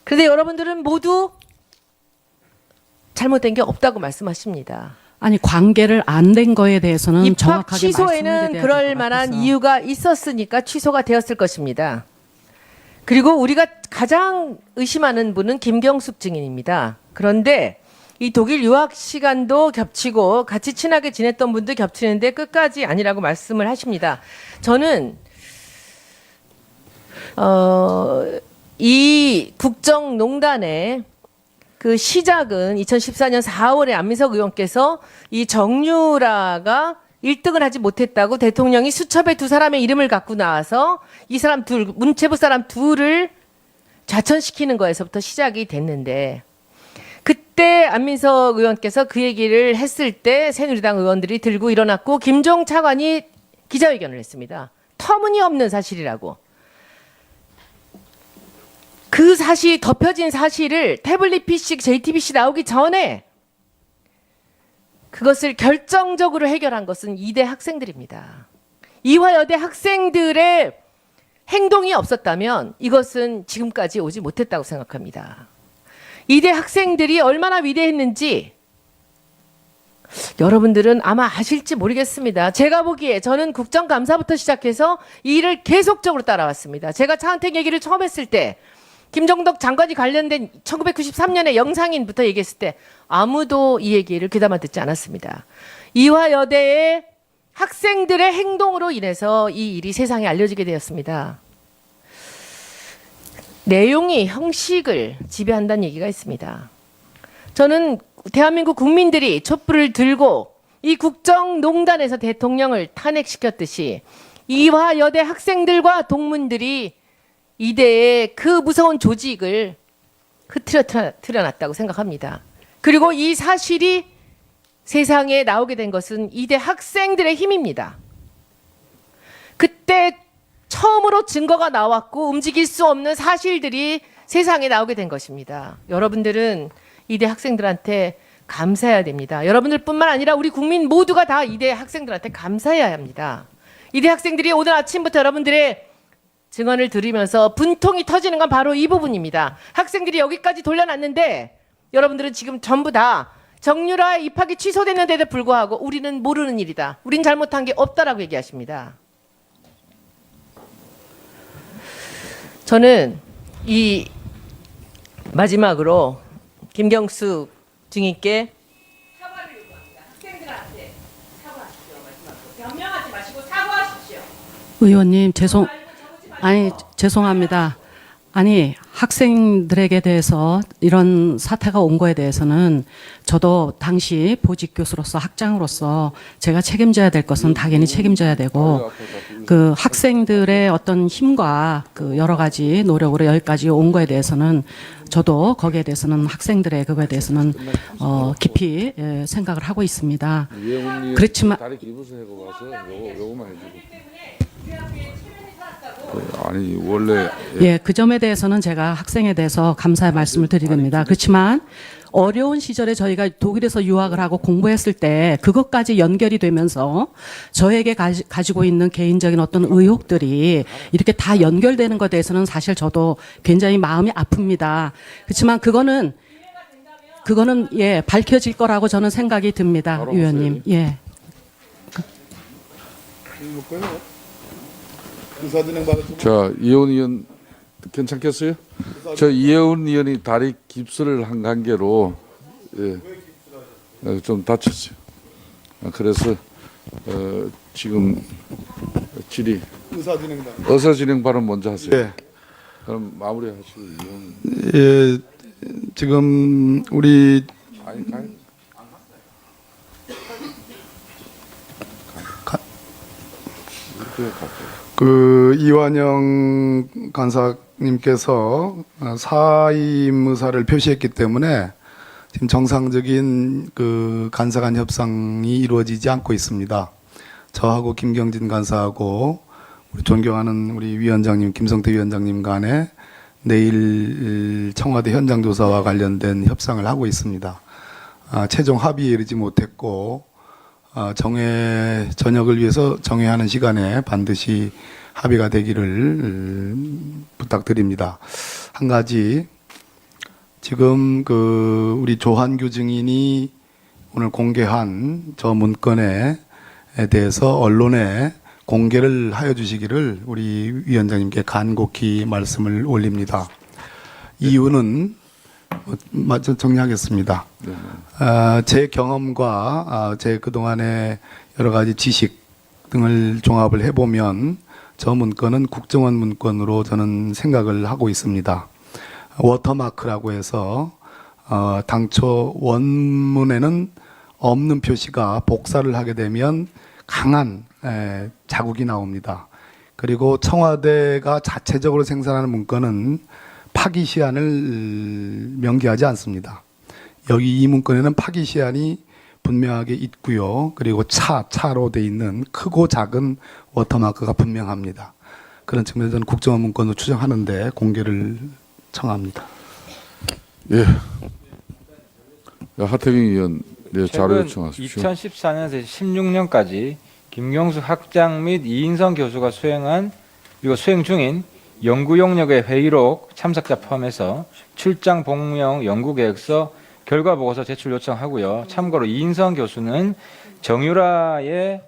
그런데 여러분들은 모두 잘못된 게 없다고 말씀하십니다. 아니, 관계를 안 된 거에 대해서는 입학 정확하게 말씀을 취소에는 드려야 그럴 될것 만한 같아서. 이유가 있었으니까 취소가 되었을 것입니다. 그리고 우리가 가장 의심하는 분은 김경숙 증인입니다. 그런데 이 독일 유학 시간도 겹치고 같이 친하게 지냈던 분도 겹치는데 끝까지 아니라고 말씀을 하십니다. 저는 이 국정농단의 그 시작은 2014년 4월에 안민석 의원께서 이 정유라가 1등을 하지 못했다고 대통령이 수첩에 두 사람의 이름을 갖고 나와서 이 사람 문체부 사람 둘을 좌천시키는 거에서부터 시작이 됐는데 그때 안민석 의원께서 그 얘기를 했을 때 새누리당 의원들이 들고 일어났고 김종 차관이 기자회견을 했습니다. 터무니없는 사실이라고. 그 사실 덮여진 사실을 태블릿 PC, JTBC 나오기 전에 그것을 결정적으로 해결한 것은 이대 학생들입니다. 이화여대 학생들의 행동이 없었다면 이것은 지금까지 오지 못했다고 생각합니다. 이대 학생들이 얼마나 위대했는지 여러분들은 아마 아실지 모르겠습니다. 제가 보기에 저는 국정감사부터 시작해서 이 일을 계속적으로 따라왔습니다. 제가 차은택 얘기를 처음 했을 때 김정덕 장관이 관련된 1993년에 영상인부터 얘기했을 때 아무도 이 얘기를 귀담아 듣지 않았습니다. 이화여대의 학생들의 행동으로 인해서 이 일이 세상에 알려지게 되었습니다. 내용이 형식을 지배한다는 얘기가 있습니다. 저는 대한민국 국민들이 촛불을 들고 이 국정농단에서 대통령을 탄핵시켰듯이 이화여대 학생들과 동문들이 이대의 그 무서운 조직을 흐트러놨다고 생각합니다. 그리고 이 사실이 세상에 나오게 된 것은 이대 학생들의 힘입니다. 그때 처음으로 증거가 나왔고 움직일 수 없는 사실들이 세상에 나오게 된 것입니다. 여러분들은 이대 학생들한테 감사해야 됩니다. 여러분들뿐만 아니라 우리 국민 모두가 다 이대 학생들한테 감사해야 합니다. 이대 학생들이 오늘 아침부터 여러분들의 증언을 들으면서 분통이 터지는 건 바로 이 부분입니다. 학생들이 여기까지 돌려놨는데 여러분들은 지금 전부 다 정유라 입학이 취소됐는데도 불구하고 우리는 모르는 일이다. 우린 잘못한 게 없다라고 얘기하십니다. 저는 이 마지막으로 김경숙 증인께 사과를 요구합니다. 학생들한테 사과하십시오. 마지막으로 변명하지 마시고 사과하십시오. 의원님, 죄송합니다. 아니, 학생들에게 대해서 이런 사태가 온 거에 대해서는 저도 당시 보직 교수로서 학장으로서 제가 책임져야 될 것은 당연히 책임져야 되고 그 학생들의 어떤 힘과 그 여러 가지 노력으로 여기까지 온 거에 대해서는 저도 거기에 대해서는 학생들의 그거에 대해서는 깊이 생각을 하고 있습니다. 그렇지만 다리 기부서 하고 가서 요거만 해주고. 아니 원래 예, 그 점에 대해서는 제가 학생에 대해서 감사의 말씀을 드리겠습니다. 그렇지만 어려운 시절에 저희가 독일에서 유학을 하고 공부했을 때 그것까지 연결이 되면서 저에게 가지고 있는 개인적인 어떤 의혹들이 이렇게 다 연결되는 것에 대해서는 사실 저도 굉장히 마음이 아픕니다. 그렇지만 그거는 예, 밝혀질 거라고 저는 생각이 듭니다, 위원님. 예. 자, 이혜원 의원 괜찮겠어요? 저 이혜원 의원이 다리 깁스를 한 관계로 예. 좀 다쳤어요. 그래서 지금 질의 의사진행 발언 먼저 하세요. 네. 그럼 마무리하시고 이용. 예, 지금 우리 그 이완영 간사님께서 사임 의사를 표시했기 때문에 지금 정상적인 그 간사 간 협상이 이루어지지 않고 있습니다. 저하고 김경진 간사하고 우리 존경하는 우리 위원장님 김성태 위원장님 간에 내일 청와대 현장 조사와 관련된 협상을 하고 있습니다. 최종 합의에 이르지 못했고 저녁을 위해서 정회하는 시간에 반드시 합의가 되기를 부탁드립니다. 한 가지 지금 그 우리 조한규 증인이 오늘 공개한 저 문건에 대해서 언론에 공개를 하여 주시기를 우리 위원장님께 간곡히 말씀을 올립니다. 이유는 마저 정리하겠습니다. 제 경험과 제 그동안의 여러 가지 지식 등을 종합을 해보면 저 문건은 국정원 문건으로 저는 생각을 하고 있습니다. 워터마크라고 해서 당초 원문에는 없는 표시가 복사를 하게 되면 강한 자국이 나옵니다. 그리고 청와대가 자체적으로 생산하는 문건은 파기 시한을 명기하지 않습니다. 여기 이 문건에는 파기 시한이 분명하게 있고요. 그리고 차로 돼 있는 크고 작은 워터마크가 분명합니다. 그런 측면에서 저는 국정원 문건으로 추정하는데 공개를 청합니다. 예. 하태경 의원 자료 요청하십시오. 2014년에서 16년까지 김경수 학장 및 이인성 교수가 수행한 그리고 수행 중인 연구 용역의 회의록 참석자 포함해서 출장 복명 연구 계획서 결과 보고서 제출 요청하고요. 참고로 이인성 교수는 정유라의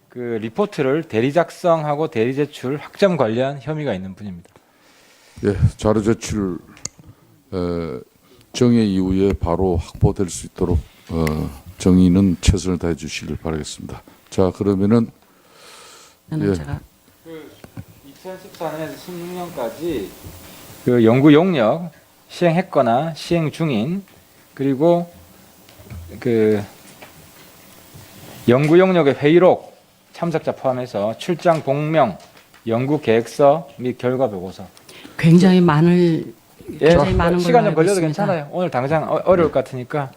그 리포트를 대리 작성하고 대리 제출 학점 관리한 혐의가 있는 분입니다. 예, 자료 제출 정회 이후에 바로 확보될 수 있도록 정의는 최선을 다해 주시길 바라겠습니다. 자, 그러면은 제가 2014년에서 16년까지 그 연구 용역 시행했거나 시행 중인 그리고 그 연구 용역의 회의록 참석자 포함해서 출장 복명 연구 계획서 및 결과 보고서 굉장히 많은 시간 걸로 좀 알고 걸려도 있습니다. 괜찮아요. 오늘 당장 어려울 것 같으니까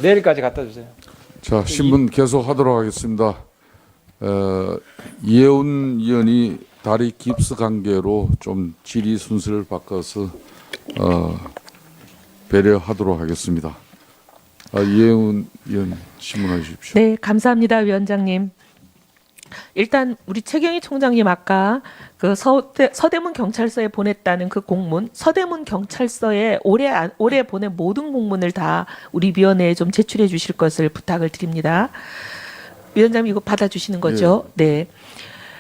내일까지 갖다 주세요. 자, 신문 계속하도록 하겠습니다. 이혜훈 의원이 다리 깁스 관계로 좀 질의 순서를 바꿔서 배려하도록 하겠습니다. 이혜훈 의원 신문해 주십시오. 네, 감사합니다, 위원장님. 일단 우리 최경희 총장님 아까 그 서대문 경찰서에 보냈다는 그 공문, 서대문 경찰서에 올해 보낸 모든 공문을 다 우리 위원회에 좀 제출해 주실 것을 부탁을 드립니다. 위원장님 이거 받아주시는 거죠? 네.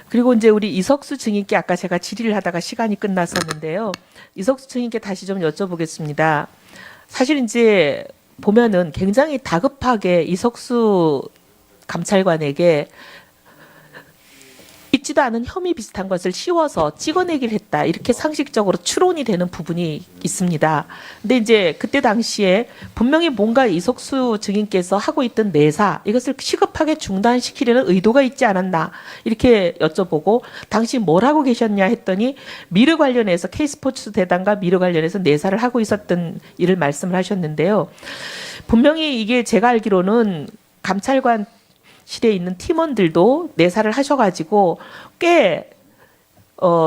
그리고 이제 우리 이석수 증인께 아까 제가 질의를 하다가 시간이 끝났었는데요. 이석수 증인께 다시 좀 여쭤보겠습니다. 사실 이제 보면은 굉장히 다급하게 이석수 감찰관에게 있지도 않은 혐의 비슷한 것을 씌워서 찍어내기를 했다. 이렇게 상식적으로 추론이 되는 부분이 있습니다. 근데 이제 그때 당시에 분명히 뭔가 이석수 증인께서 하고 있던 내사 이것을 시급하게 중단시키려는 의도가 있지 않았나 이렇게 여쭤보고 당시 뭘 하고 계셨냐 했더니 미르 관련해서 K스포츠 대단과 미르 관련해서 내사를 하고 있었던 일을 말씀을 하셨는데요. 분명히 이게 제가 알기로는 감찰관 실에 있는 팀원들도 내사를 하셔가지고 꽤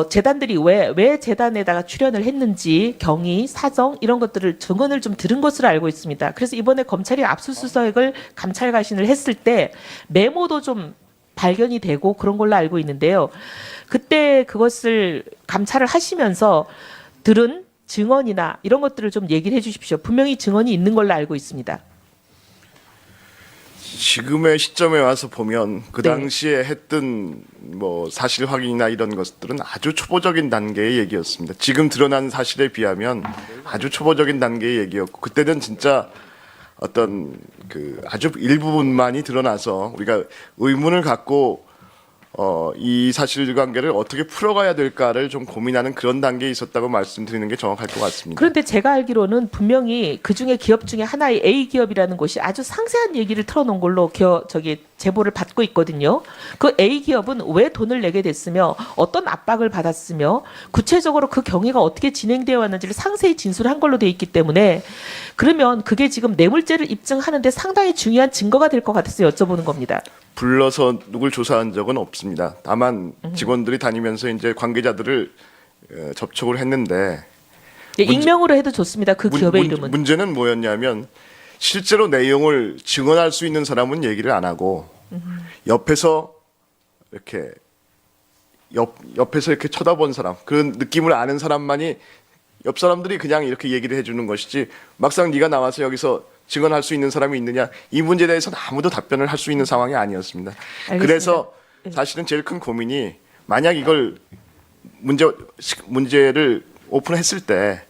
재단들이 왜 재단에다가 출연을 했는지 경위, 사정 이런 것들을 증언을 좀 들은 것으로 알고 있습니다. 그래서 이번에 검찰이 압수수색을 감찰가신을 했을 때 메모도 좀 발견이 되고 그런 걸로 알고 있는데요. 그때 그것을 감찰을 하시면서 들은 증언이나 이런 것들을 좀 얘기를 해주십시오. 분명히 증언이 있는 걸로 알고 있습니다. 지금의 시점에 와서 보면 그 네. 당시에 했던 뭐 사실 확인이나 이런 것들은 아주 초보적인 단계의 얘기였습니다. 지금 드러난 사실에 비하면 아주 초보적인 단계의 얘기였고 그때는 진짜 어떤 그 아주 일부분만이 드러나서 우리가 의문을 갖고 이 사실관계를 어떻게 풀어가야 될까를 좀 고민하는 그런 단계에 있었다고 말씀드리는 게 정확할 것 같습니다. 그런데 제가 알기로는 분명히 그 중에 기업 중에 하나의 A 기업이라는 곳이 아주 상세한 얘기를 털어놓은 걸로 제보를 받고 있거든요. 그 A 기업은 왜 돈을 내게 됐으며 어떤 압박을 받았으며 구체적으로 그 경위가 어떻게 진행되어 왔는지를 상세히 진술한 걸로 돼 있기 때문에 그러면 그게 지금 뇌물죄를 입증하는데 상당히 중요한 증거가 될 것 같아서 여쭤보는 겁니다. 불러서 누굴 조사한 적은 없습니다. 다만 직원들이 다니면서 이제 관계자들을 접촉을 했는데 익명으로 해도 좋습니다. 그 기업의 이름은. 문제는 뭐였냐면 실제로 내용을 증언할 수 있는 사람은 얘기를 안 하고 옆에서 이렇게 옆에서 이렇게 쳐다본 사람, 그런 느낌을 아는 사람만이 옆 사람들이 그냥 이렇게 얘기를 해주는 것이지 막상 네가 나와서 여기서 증언할 수 있는 사람이 있느냐, 이 문제에 대해서는 아무도 답변을 할 수 있는 상황이 아니었습니다. 알겠습니다. 그래서 사실은 제일 큰 고민이 만약 이걸 문제를 오픈했을 때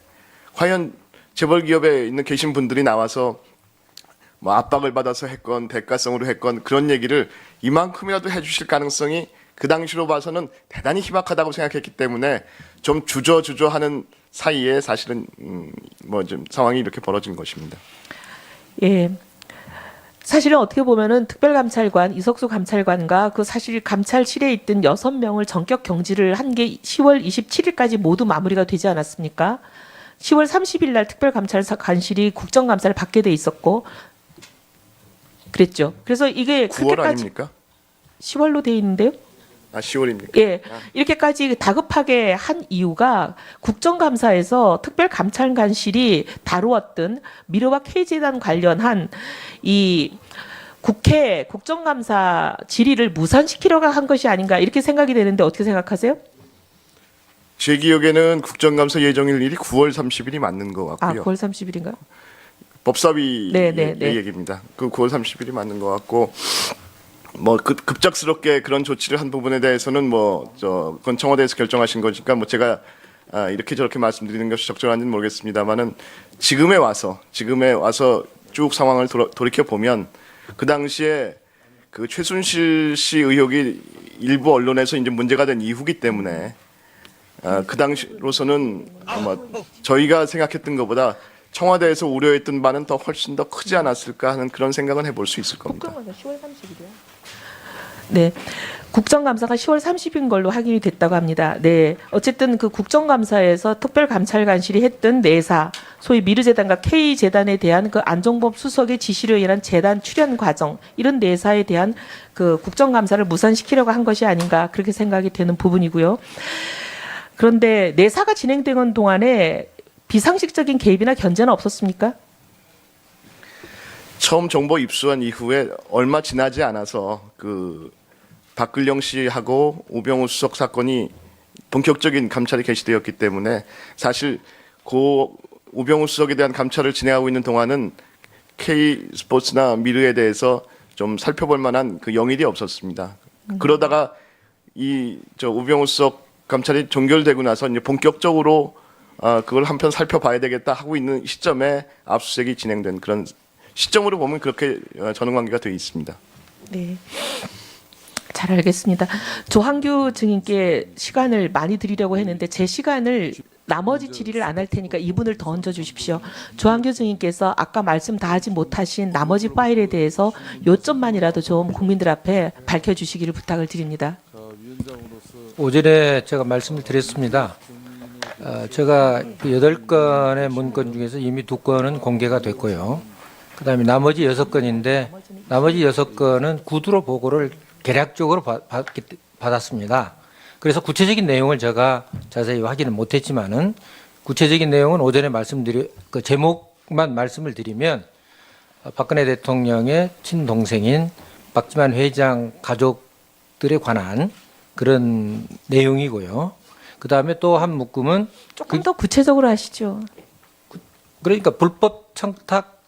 과연 재벌 기업에 있는 계신 분들이 나와서 뭐 압박을 받아서 했건 대가성으로 했건 그런 얘기를 이만큼이라도 해주실 가능성이 그 당시로 봐서는 대단히 희박하다고 생각했기 때문에 좀 주저하는 사이에 사실은 뭐 좀 상황이 이렇게 벌어진 것입니다. 예. 사실은 어떻게 보면은 특별감찰관 이석수 감찰관과 그 사실 감찰실에 있던 6명을 전격 경질을 한 게 10월 27일까지 모두 마무리가 되지 않았습니까? 10월 30일 날 특별감찰관실이 국정감사를 받게 돼 있었고 그랬죠. 그래서 이게 9월 그렇게까지 아닙니까? 10월로 돼 있는데요. 아 10월입니까? 예, 이렇게까지 다급하게 한 이유가 국정감사에서 특별감찰관실이 다루었던 미르와 K재단 관련한 이 국회 국정감사 질의를 무산시키려고 한 것이 아닌가 이렇게 생각이 되는데 어떻게 생각하세요? 제 기억에는 국정감사 예정일이 9월 30일이 맞는 것 아, 같고요. 9월 30일인가요? 법사위 네. 얘기입니다. 그 9월 30일이 맞는 것 같고 뭐 급작스럽게 그런 조치를 한 부분에 대해서는 그건 청와대에서 결정하신 거니까 뭐 제가 이렇게 저렇게 말씀드리는 것이 적절한지는 모르겠습니다만은 지금에 와서 쭉 상황을 돌이켜 보면 그 당시에 그 최순실 씨 의혹이 일부 언론에서 이제 문제가 된 이후기 때문에 그 당시로서는 아마 저희가 생각했던 것보다 청와대에서 우려했던 바는 더 훨씬 더 크지 않았을까 하는 그런 생각은 해볼 수 있을 겁니다. 국정감사 10월 30일이요? 네. 국정감사가 10월 30일 걸로 확인이 됐다고 합니다. 네. 어쨌든 그 국정감사에서 특별감찰관실이 했던 내사, 소위 미르재단과 K재단에 대한 그 안종범 수석의 지시로 인한 재단 출연 과정, 이런 내사에 대한 그 국정감사를 무산시키려고 한 것이 아닌가 그렇게 생각이 되는 부분이고요. 그런데 내사가 진행되는 동안에 비상식적인 개입이나 견제는 없었습니까? 처음 정보 입수한 이후에 얼마 지나지 않아서 그 박근령 씨하고 우병우 수석 사건이 본격적인 감찰이 개시되었기 때문에 사실 고 우병우 수석에 대한 감찰을 진행하고 있는 동안은 K스포츠나 미르에 대해서 좀 살펴볼 만한 그 영일이 없었습니다. 그러다가 우병우 수석 감찰이 종결되고 나서 이제 본격적으로 그걸 한편 살펴봐야 되겠다 하고 있는 시점에 압수수색이 진행된 그런 시점으로 보면 그렇게 전원 관계가 되어 있습니다. 네. 잘 알겠습니다. 조한규 증인께 시간을 많이 드리려고 했는데 제 시간을 나머지 질의를 안 할 테니까 이분을 더 얹어 주십시오. 조한규 증인께서 아까 말씀 다 하지 못하신 나머지 파일에 대해서 요점만이라도 좀 국민들 앞에 밝혀주시기를 부탁을 드립니다. 오전에 제가 말씀을 드렸습니다. 제가 그 8건의 문건 중에서 이미 2건은 공개가 됐고요. 그다음에 나머지 6건인데 나머지 6건은 구두로 보고를 개략적으로 받았습니다. 그래서 구체적인 내용을 제가 자세히 확인을 못했지만은 구체적인 내용은 오전에 그 제목만 말씀을 드리면 박근혜 대통령의 친동생인 박지만 회장 가족들에 관한 그런 내용이고요. 그 다음에 또 한 묶음은 조금 더 구체적으로 하시죠. 그러니까 불법 청탁,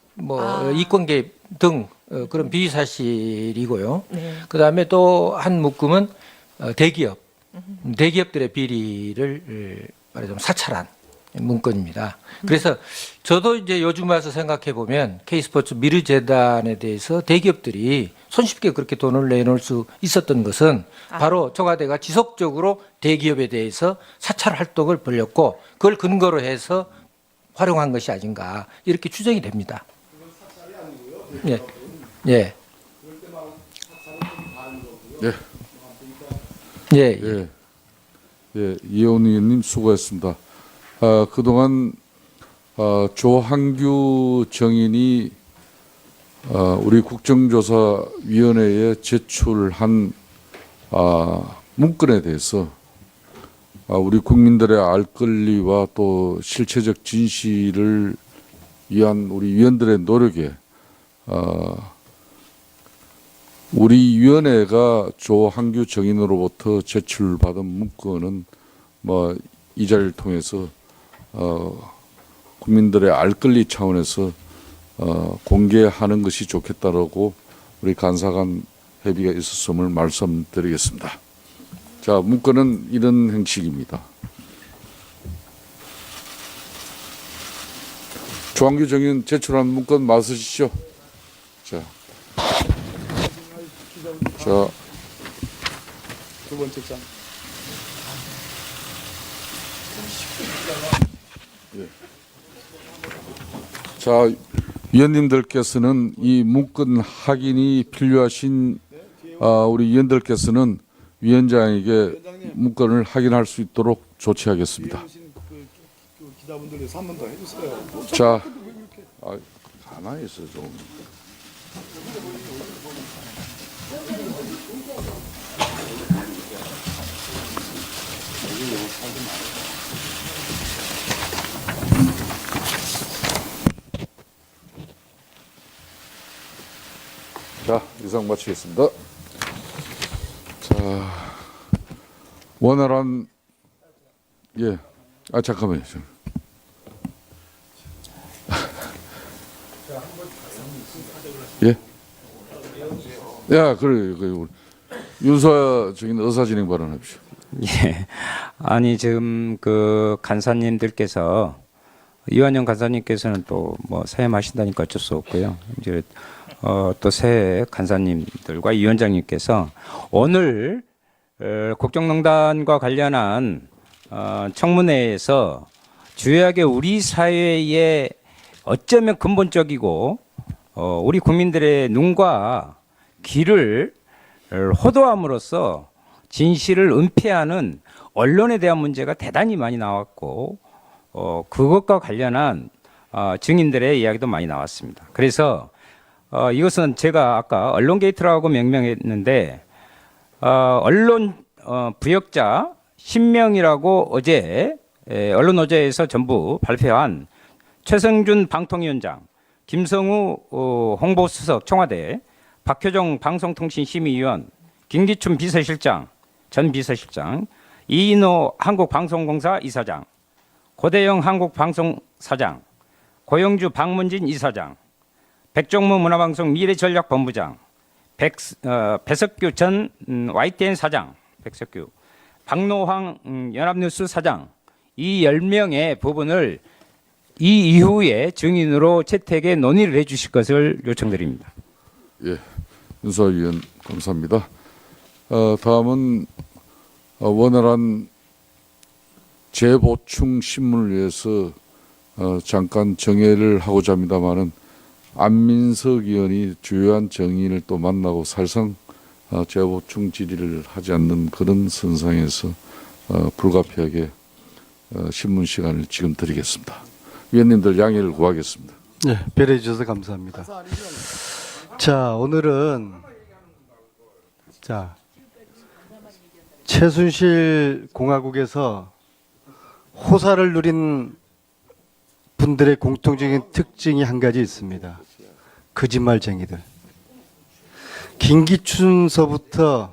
이권 개입 등 그런 비위 사실이고요. 네. 그 다음에 또 한 묶음은 대기업들의 비리를 말하자면 사찰한 문건입니다. 그래서 저도 이제 요즘 와서 생각해 보면 K스포츠 미르재단에 대해서 대기업들이 손쉽게 그렇게 돈을 내놓을 수 있었던 것은 바로 청와대가 지속적으로 대기업에 대해서 사찰 활동을 벌였고 그걸 근거로 해서 활용한 것이 아닌가 이렇게 추정이 됩니다. 예. 예. 예. 예. 예. 예. 이혜원 의원님 수고했습니다. 그동안 조한규 정인이 우리 국정조사위원회에 제출한 문건에 대해서 우리 국민들의 알 권리와 또 실체적 진실을 위한 우리 위원들의 노력에 우리 위원회가 조한규 정인으로부터 제출받은 문건은 뭐 이 자리를 통해서 국민들의 알 권리 차원에서 공개하는 것이 좋겠다라고 우리 간사간 협의가 있었음을 말씀드리겠습니다. 자, 문건은 이런 형식입니다. 조한규 정인 제출한 문건 맞으시죠? 자, 두 번째 장. 예. 자, 위원님들께서는 이 문건 확인이 필요하신 우리 위원들께서는 위원장에게 문건을 확인할 수 있도록 조치하겠습니다. 기자분들 위해서 한 번 더 해주세요. 자, 가만히 있어 좀. 자, 이상 마치겠습니다. 자, 원활한 예, 잠깐만요. 예? 야, 그래, 윤소아 저기 의사진행 발언하십시오. 예, 아니 지금 그 간사님들께서 이완영 간사님께서는 또 뭐 사임하신다니까 어쩔 수 없고요. 이제 또 새 간사님들과 위원장님께서 오늘 국정농단과 관련한 청문회에서 주요하게 우리 사회에 어쩌면 근본적이고 우리 국민들의 눈과 귀를 호도함으로써 진실을 은폐하는 언론에 대한 문제가 대단히 많이 나왔고 그것과 관련한 증인들의 이야기도 많이 나왔습니다. 그래서 이것은 제가 아까 언론 게이트라고 명명했는데 언론 부역자 10명이라고 어제 언론노조에서 전부 발표한 최성준 방통위원장, 김성우 홍보수석 청와대, 박효정 방송통신심의위원, 김기춘 비서실장, 전 비서실장, 이인호 한국방송공사 이사장, 고대영 한국방송사장, 고영주 박문진 이사장, 백종무 문화방송 미래전략본부장, 배석규 전 YTN 사장, 백석규, 박노황 연합뉴스 사장, 이 10명의 부분을 이 이후에 증인으로 채택에 논의를 해 주실 것을 요청드립니다. 예, 윤소아 위원 감사합니다. 다음은 원활한 재보충 신문을 위해서 잠깐 정회를 하고자 합니다만은 안민석 의원이 주요한 정인을 또 만나고 사실상 재보충 질의를 하지 않는 그런 선상에서 불가피하게 신문 시간을 지금 드리겠습니다. 위원님들 양해를 구하겠습니다. 네, 배려해 주셔서 감사합니다. 자, 오늘은 최순실 공화국에서 호사를 누린 분들의 공통적인 특징이 한 가지 있습니다. 거짓말쟁이들. 김기춘서부터